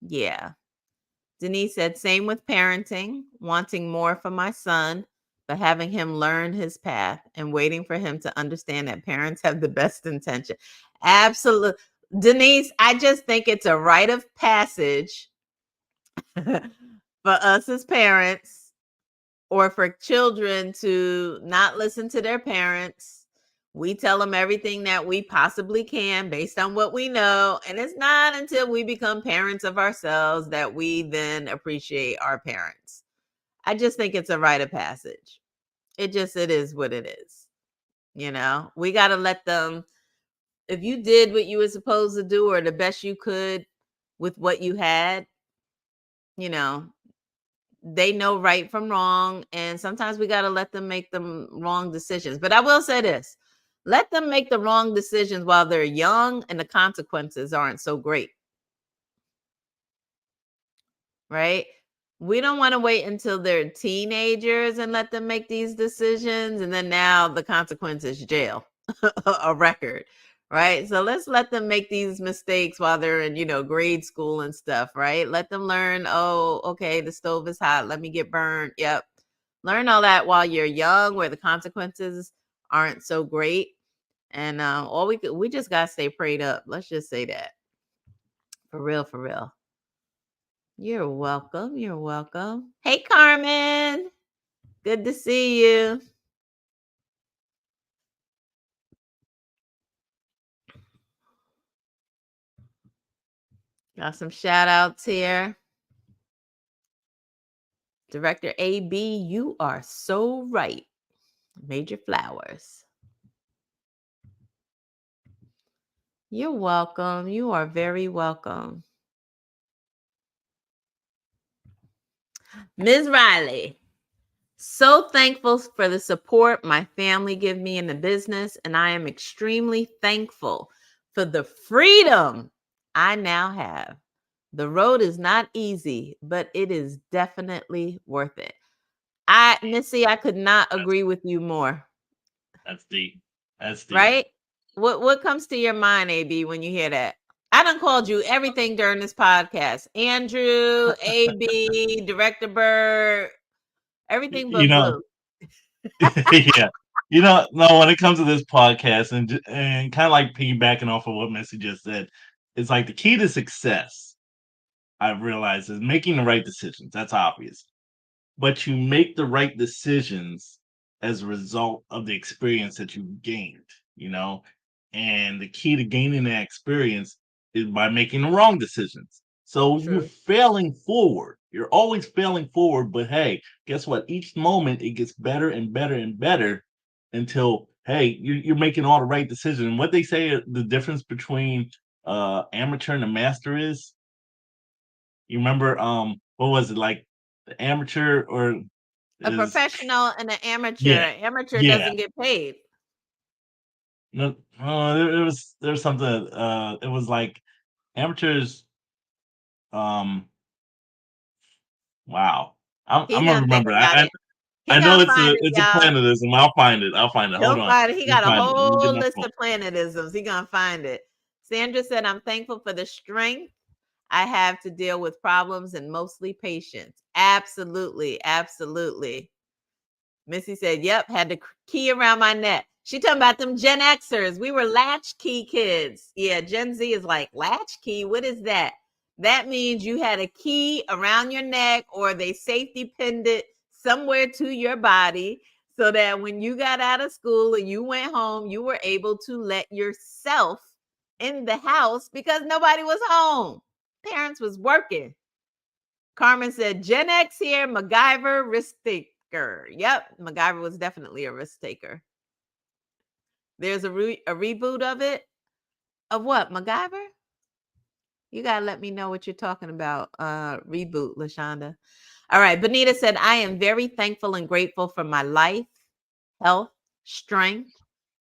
yeah. Denise said, same with parenting, wanting more for my son, but having him learn his path and waiting for him to understand that parents have the best intention. Absolutely. Denise, I just think it's a rite of passage for us as parents, or for children, to not listen to their parents. We tell them everything that we possibly can based on what we know. And it's not until we become parents of ourselves that we then appreciate our parents. I just think it's a rite of passage. It is what it is. You know, we got to let them, if you did what you were supposed to do or the best you could with what you had, you know, they know right from wrong. And sometimes we got to let them make the wrong decisions. But I will say this, let them make the wrong decisions while they're young and the consequences aren't so great. Right? We don't want to wait until they're teenagers and let them make these decisions. And then now the consequence is jail, a record. Right? So let's let them make these mistakes while they're in, grade school and stuff. Right? Let them learn, oh, okay, the stove is hot. Let me get burned. Yep. Learn all that while you're young, where the consequences aren't so great. And we just gotta stay prayed up. Let's just say that. For real, for real. You're welcome. You're welcome. Hey, Carmen. Good to see you. Got some shout outs here. Director AB, you are so right. Major Flowers. You're welcome. You are very welcome. Ms. Riley, so thankful for the support my family give me in the business, and I am extremely thankful for the freedom I now have. The road is not easy, but it is definitely worth it. Missy, I could not agree with you more. That's deep. That's deep. Right? What comes to your mind, AB, when you hear that? I done called you everything during this podcast. Andrew, AB, Director Bird, everything but blue. Yeah. No, when it comes to this podcast and kind of like piggybacking off of what Missy just said, it's like the key to success, I've realized, is making the right decisions. That's obvious. But you make the right decisions as a result of the experience that you've gained, and the key to gaining that experience is by making the wrong decisions. So you're failing forward. You're always failing forward, but hey, guess what? Each moment it gets better and better and better until, hey, you're making all the right decisions. And what they say the difference between amateur and a master is, you remember what was it, like the amateur, or A is professional and an amateur. yeah, An amateur yeah. doesn't get paid. No, there's something. It was like amateurs. Um, wow. He's I'm gonna gonna think remember. about it. He I know gonna find it, it's a y'all. planetism. I'll find it. I'll find it. Hold He'll on. find it. He Let me got a find it. Let me get whole my list phone. of planetisms. He gonna find it. Sandra said, I'm thankful for the strength I have to deal with problems and mostly patience. Absolutely. Absolutely. Missy said, yep, had the key around my neck. She talking about them Gen Xers. We were latchkey kids. Yeah, Gen Z is like, latchkey? What is that? That means you had a key around your neck or they safety pinned it somewhere to your body so that when you got out of school and you went home, you were able to let yourself in the house because nobody was home. Parents was working. Carmen said, Gen X here, MacGyver, risk taker. Yep, MacGyver was definitely a risk taker. There's a reboot of it. Of what, MacGyver? You got to let me know what you're talking about. Reboot, LaShonda. All right, Benita said, I am very thankful and grateful for my life, health, strength.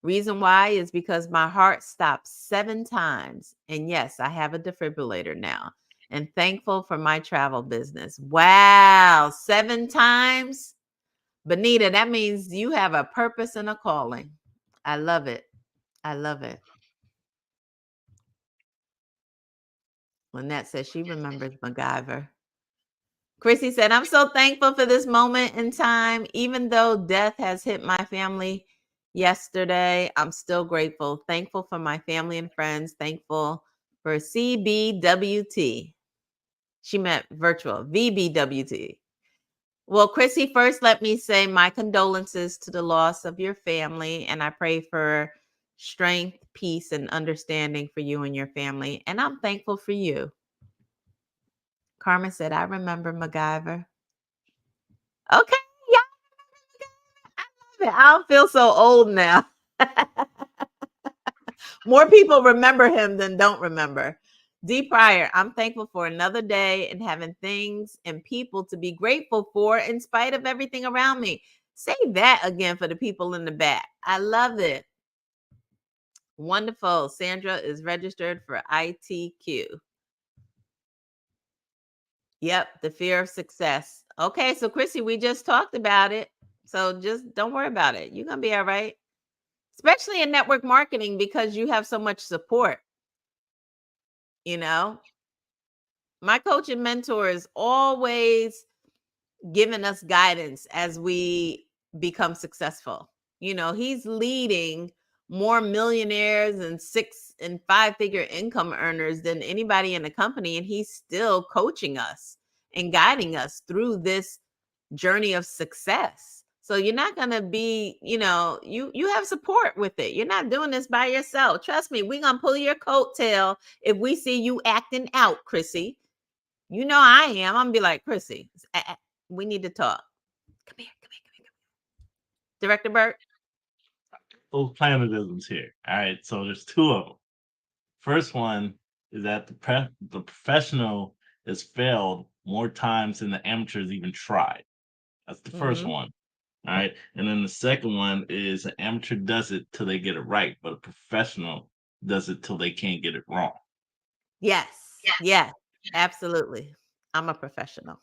Reason why is because my heart stopped 7 times. And yes, I have a defibrillator now. And thankful for my travel business. Wow, 7 times? Benita, that means you have a purpose and a calling. I love it. I love it. Lynette says she remembers MacGyver. Chrissy said, I'm so thankful for this moment in time. Even though death has hit my family yesterday, I'm still grateful. Thankful for my family and friends. Thankful for CBWT. She meant virtual, VBWT. Well, Chrissy, first let me say my condolences to the loss of your family. And I pray for strength, peace, and understanding for you and your family. And I'm thankful for you. Carmen said, I remember MacGyver. Okay, yeah, I love it. I don't feel so old now. More people remember him than don't remember. D. Pryor, I'm thankful for another day and having things and people to be grateful for in spite of everything around me. Say that again for the people in the back. I love it. Wonderful. Sandra is registered for ITQ. Yep, the fear of success. Okay, so Chrissy, we just talked about it. So just don't worry about it. You're going to be all right. Especially in network marketing because you have so much support. You know, my coach and mentor is always giving us guidance as we become successful. You know, he's leading more millionaires and 6 and 5-figure income earners than anybody in the company. And he's still coaching us and guiding us through this journey of success. So you're not going to be, you have support with it. You're not doing this by yourself. Trust me, we're going to pull your coattail if we see you acting out, Chrissy. You know I am. I'm going to be like, Chrissy, we need to talk. Come here. Director Burke? Those planetisms here. All right, so there's 2 of them. First one is that the professional has failed more times than the amateurs even tried. That's the first one. All right. And then the second one is an amateur does it till they get it right, but a professional does it till they can't get it wrong. Yes, absolutely. I'm a professional.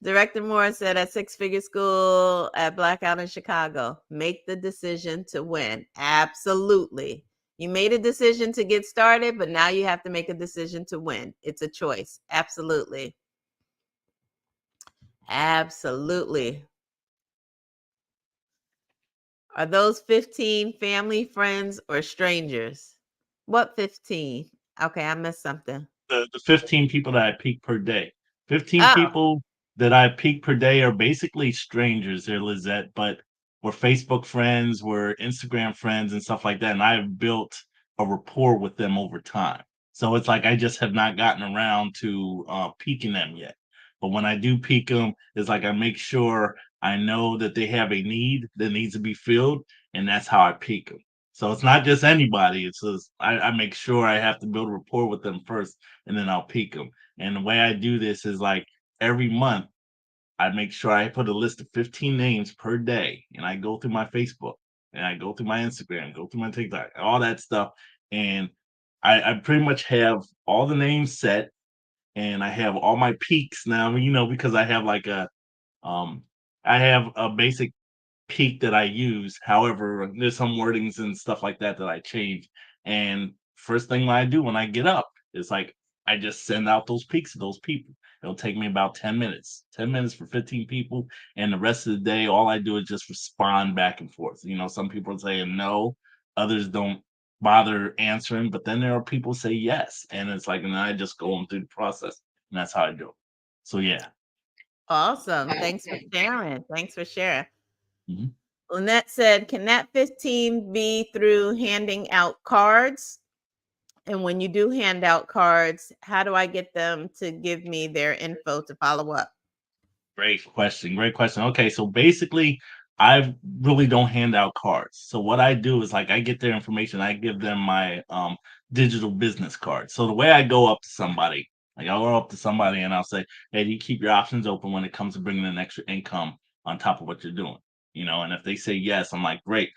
Director Moore said at 6-figure school at Blackout in Chicago, make the decision to win. Absolutely. You made a decision to get started, but now you have to make a decision to win. It's a choice. Absolutely. Absolutely. Are those 15 family, friends, or strangers? What 15? Okay, I missed something. The 15 people that I peak per day. 15 Oh, people that I peak per day are basically strangers. They're Lizette, but we're Facebook friends, we're Instagram friends, and stuff like that. And I've built a rapport with them over time. So it's like I just have not gotten around to peaking them yet. But when I do peak them, it's like I make sure I know that they have a need that needs to be filled, and that's how I peak them. So it's not just anybody. It's just I make sure I have to build a rapport with them first, and then I'll peak them. And the way I do this is like every month, I make sure I put a list of 15 names per day, and I go through my Facebook, and I go through my Instagram, go through my TikTok, all that stuff, and I pretty much have all the names set, and I have all my peaks now, because I have like um, I have a basic peak that I use. However, there's some wordings and stuff like that that I change. And first thing I do when I get up is like I just send out those peaks to those people. It'll take me about 10 minutes. 10 minutes for 15 people. And the rest of the day, all I do is just respond back and forth. Some people are saying no, others don't bother answering, but then there are people say yes. And it's like, and I just go them through the process. And that's how I do it. So yeah. Awesome. Thanks for sharing. Thanks for sharing. Mhm. Lynette said, can that 15 be through handing out cards? And when you do hand out cards, how do I get them to give me their info to follow up? Great question. Great question. Okay, so basically, I really don't hand out cards. So what I do is like I get their information, I give them my digital business card. So the way I go up to somebody, like I'll go up to somebody and I'll say, "Hey, do you keep your options open when it comes to bringing in extra income on top of what you're doing?" And if they say yes, I'm like, "Great.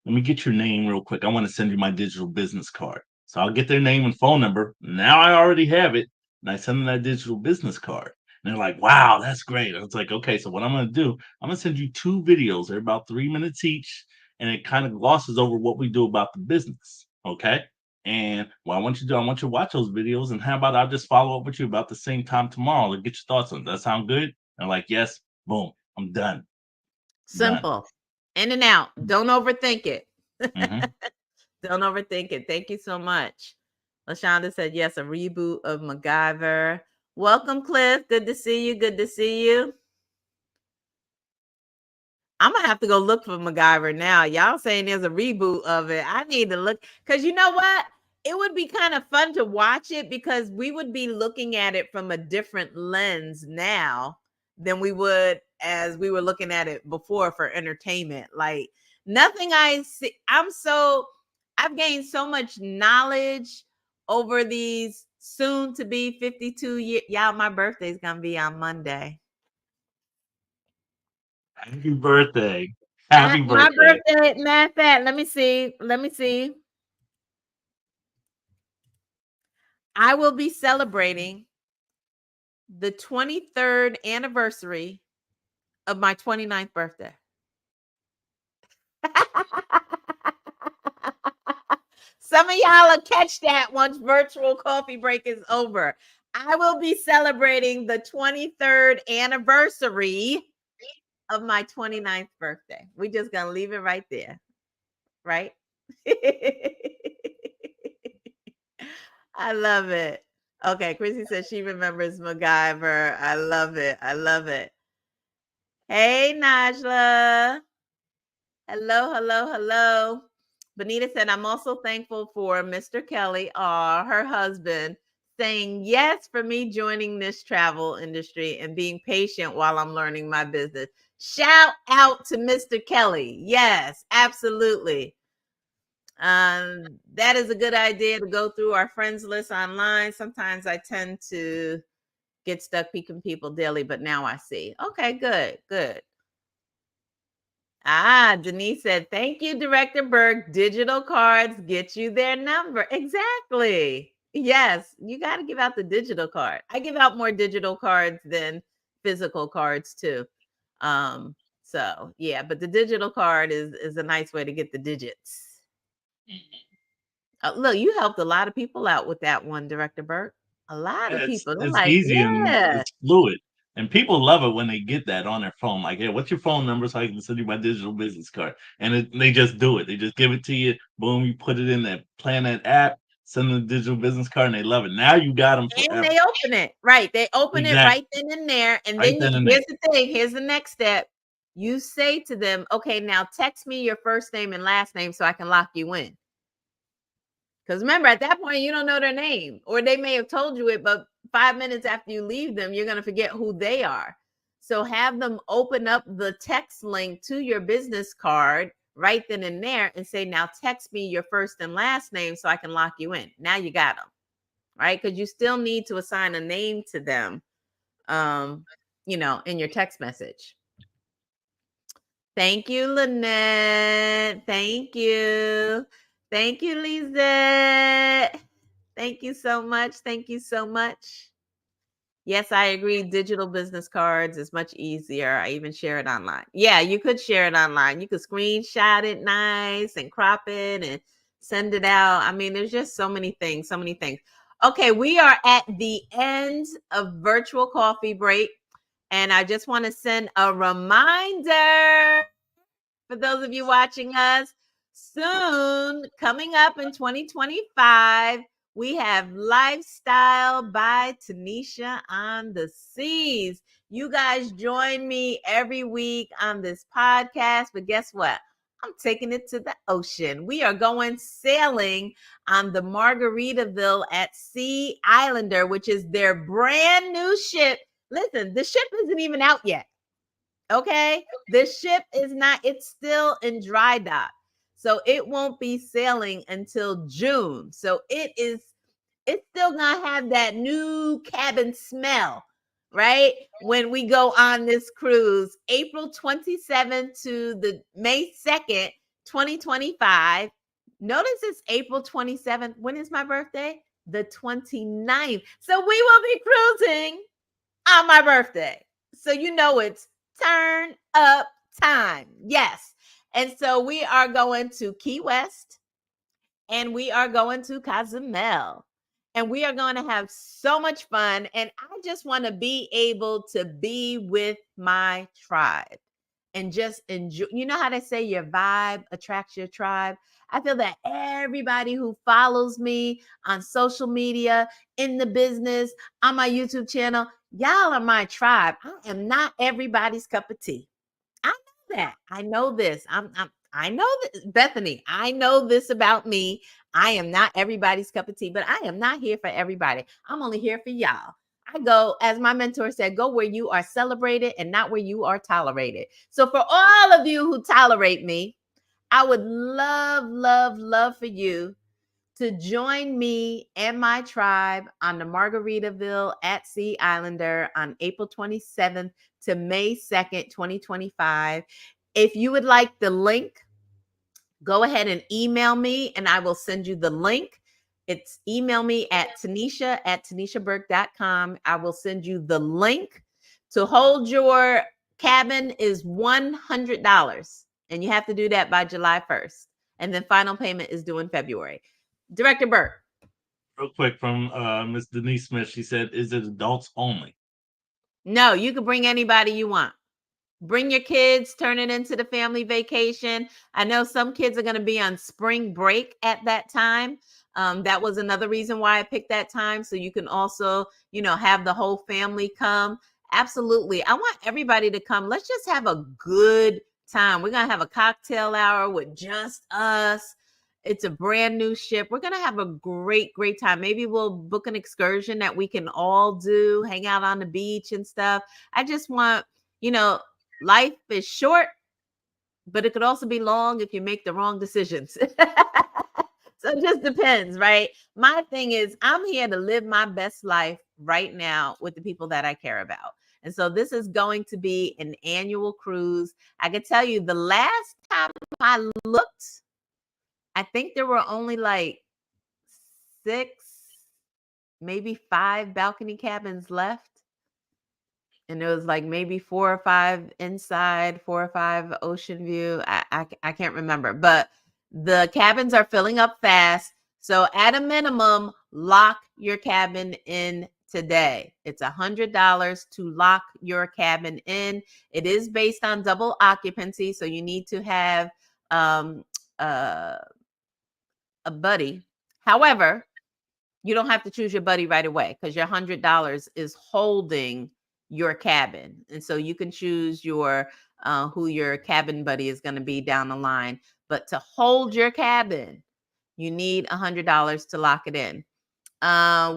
Let me get your name real quick. I want to send you my digital business card." So I'll get their name and phone number. Now I already have it, and I send them that digital business card. And they're like, wow, that's great. And it's like, okay, so what I'm going to do, I'm going to send you 2 videos. They're about 3 minutes each. And it kind of glosses over what we do about the business. Okay. And what I want you to do, I want you to watch those videos. And how about I'll just follow up with you about the same time tomorrow to get your thoughts on it. Does that sound good? And they're like, yes, boom, I'm done. Simple. In and out. Don't overthink it. Mm-hmm. Don't overthink it. Thank you so much. LaShonda said, yes, a reboot of MacGyver. Welcome, Cliff. Good to see you. Good to see you. I'm gonna have to go look for MacGyver now. Y'all saying there's a reboot of it. I need to look because you know what? It would be kind of fun to watch it because we would be looking at it from a different lens now than we would as we were looking at it before for entertainment. Like nothing I see. I've gained so much knowledge over these soon to be 52 years. Y'all, my birthday's gonna be on Monday. Happy birthday. Happy My birthday. birthday, matter of fact, let me see. I will be celebrating the 23rd anniversary of my 29th birthday. Some of y'all will catch that once virtual coffee break is over. I will be celebrating the 23rd anniversary of my 29th birthday. We just gonna leave it right there, right? I love it. Okay, Chrissy says she remembers MacGyver. I love it. I love it. Hey, Najla. Hello, hello, hello. Benita said, I'm also thankful for Mr. Kelly, her husband, saying yes for me joining this travel industry and being patient while I'm learning my business. Shout out to Mr. Kelly. Yes, absolutely. That is a good idea to go through our friends list online. Sometimes I tend to get stuck peeking people daily, but now I see. Okay, good, good. Denise said, thank you, Director Berg. Digital cards get you their number. Exactly. Yes, you got to give out the digital card. I give out more digital cards than physical cards too. So yeah, but the digital card is a nice way to get the digits. Look, you helped a lot of people out with that one, Director Burke. A lot of It's people. They're it's like, easy and yeah. it's fluid. And people love it when they get that on their phone. Like, hey, what's your phone number so I can send you my digital business card? And they just do it. They just give it to you. Boom, you put it in that Planet app, send them the digital business card, and they love it. Now you got them And forever. they open it. Right. They open it right Exactly. then and there. And Right then then and here's there. the thing. Here's the next step. You say to them, okay, now text me your first name and last name so I can lock you in. Because remember, at that point, you don't know their name, or they may have told you it, but 5 minutes after you leave them, you're going to forget who they are. So have them open up the text link to your business card right then and there and say, now text me your first and last name so I can lock you in. Now you got them, right? Because you still need to assign a name to them in your text message. Thank you, Lynette. Thank you. Thank you, Lizette. Thank you so much. Thank you so much. Yes, I agree. Digital business cards is much easier. I even share it online. Yeah, you could share it online. You could screenshot it nice and crop it and send it out. I mean, there's just so many things, so many things. Okay, we are at the end of virtual coffee break. And I just want to send a reminder for those of you watching us. Soon, coming up in 2025, we have Lifestyle by Tanisha on the Seas. You guys join me every week on this podcast, but guess what? I'm taking it to the ocean. We are going sailing on the Margaritaville at Sea Islander, which is their brand new ship. Listen, the ship isn't even out yet. Okay, the ship is not, it's still in dry dock. So it won't be sailing until June. So it's still gonna have that new cabin smell, right? When we go on this cruise, April 27th to the May 2nd, 2025. Notice it's April 27th. When is my birthday? The 29th. So we will be cruising on my birthday. So it's turn up time. Yes. And so we are going to Key West and we are going to Cozumel and we are going to have so much fun. And I just want to be able to be with my tribe and just enjoy. You know how they say your vibe attracts your tribe? I feel that everybody who follows me on social media, in the business, on my YouTube channel, y'all are my tribe. I am not everybody's cup of tea. I know that. I know this. I know this, Bethany. I know this about me. I am not everybody's cup of tea, but I am not here for everybody. I'm only here for y'all. I go, as my mentor said, go where you are celebrated and not where you are tolerated. So for all of you who tolerate me, I would love, love, love for you to join me and my tribe on the Margaritaville at Sea Islander on April 27th to May 2nd, 2025. If you would like the link, go ahead and email me and I will send you the link. It's email me at tanisha@tanishaburke.com. I will send you the link. To hold your cabin is $100 and you have to do that by July 1st. And then final payment is due in February. Director Burke. Real quick from Miss Denise Smith, she said, is it adults only? No, you can bring anybody you want. Bring your kids, turn it into the family vacation. I know some kids are going to be on spring break at that time. That was another reason why I picked that time. So you can also, have the whole family come. Absolutely. I want everybody to come. Let's just have a good time. We're going to have a cocktail hour with just us. It's a brand new ship. We're going to have a great, great time. Maybe we'll book an excursion that we can all do, hang out on the beach and stuff. I just want, life is short, but it could also be long if you make the wrong decisions. So it just depends, right? My thing is, I'm here to live my best life right now with the people that I care about. And so this is going to be an annual cruise. I can tell you the last time I looked, I think there were only like 6, maybe 5 balcony cabins left. And there was like maybe 4 or 5 inside, 4 or 5 ocean view. I can't remember, but the cabins are filling up fast. So at a minimum, lock your cabin in today. It's $100 to lock your cabin in. It is based on double occupancy. So you need to have a buddy. However, you don't have to choose your buddy right away because your $100 is holding your cabin. And so you can choose your who your cabin buddy is going to be down the line. But to hold your cabin, you need $100 to lock it in.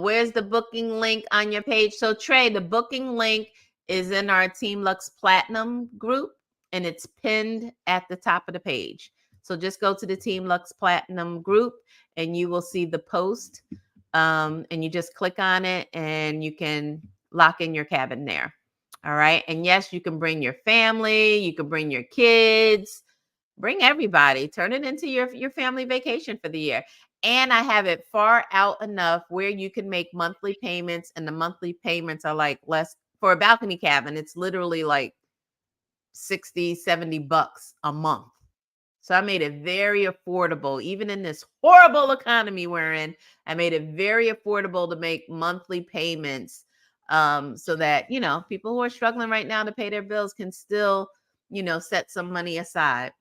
Where's the booking link on your page? So Trey, the booking link is in our Team Lux Platinum group and it's pinned at the top of the page. So just go to the Team Lux Platinum group and you will see the post. And you just click on it and you can lock in your cabin there. All right. And yes, you can bring your family, you can bring your kids, bring everybody, turn it into your family vacation for the year. And I have it far out enough where you can make monthly payments, and the monthly payments are like less for a balcony cabin. It's literally like 60, 70 bucks a month. So I made it very affordable, even in this horrible economy we're in. I made it very affordable to make monthly payments, so that, people who are struggling right now to pay their bills can still, set some money aside.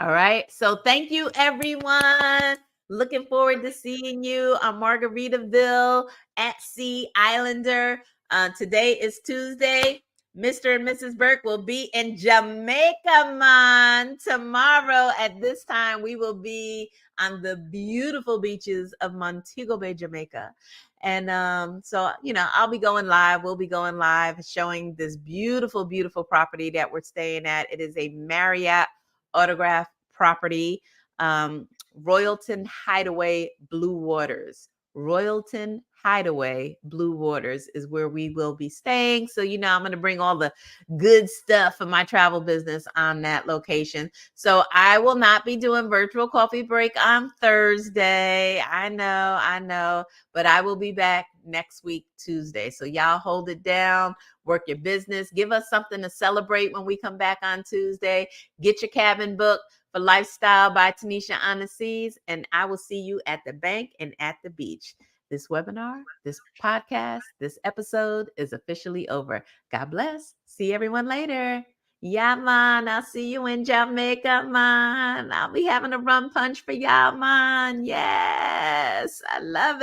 All right. So thank you, everyone. Looking forward to seeing you on Margaritaville at Sea Islander. Today is Tuesday. Mr. and Mrs. Burke will be in Jamaica, man. Tomorrow at this time, we will be on the beautiful beaches of Montego Bay, Jamaica. And so, I'll be going live. We'll be going live showing this beautiful, beautiful property that we're staying at. It is a Marriott autograph property, Royalton Hideaway Blue Waters. Royalton Hideaway Blue Waters is where we will be staying. So, I'm going to bring all the good stuff for my travel business on that location. So I will not be doing virtual coffee break on Thursday. I know, but I will be back next week, Tuesday. So y'all hold it down, work your business, give us something to celebrate when we come back on Tuesday. Get your cabin booked for Lifestyle by Tanisha on the Seas, and I will see you at the bank and at the beach. This webinar, this podcast, this episode is officially over. God bless. See everyone later. Yeah, man. I'll see you in Jamaica, man. I'll be having a rum punch for y'all, man. Yes. I love it.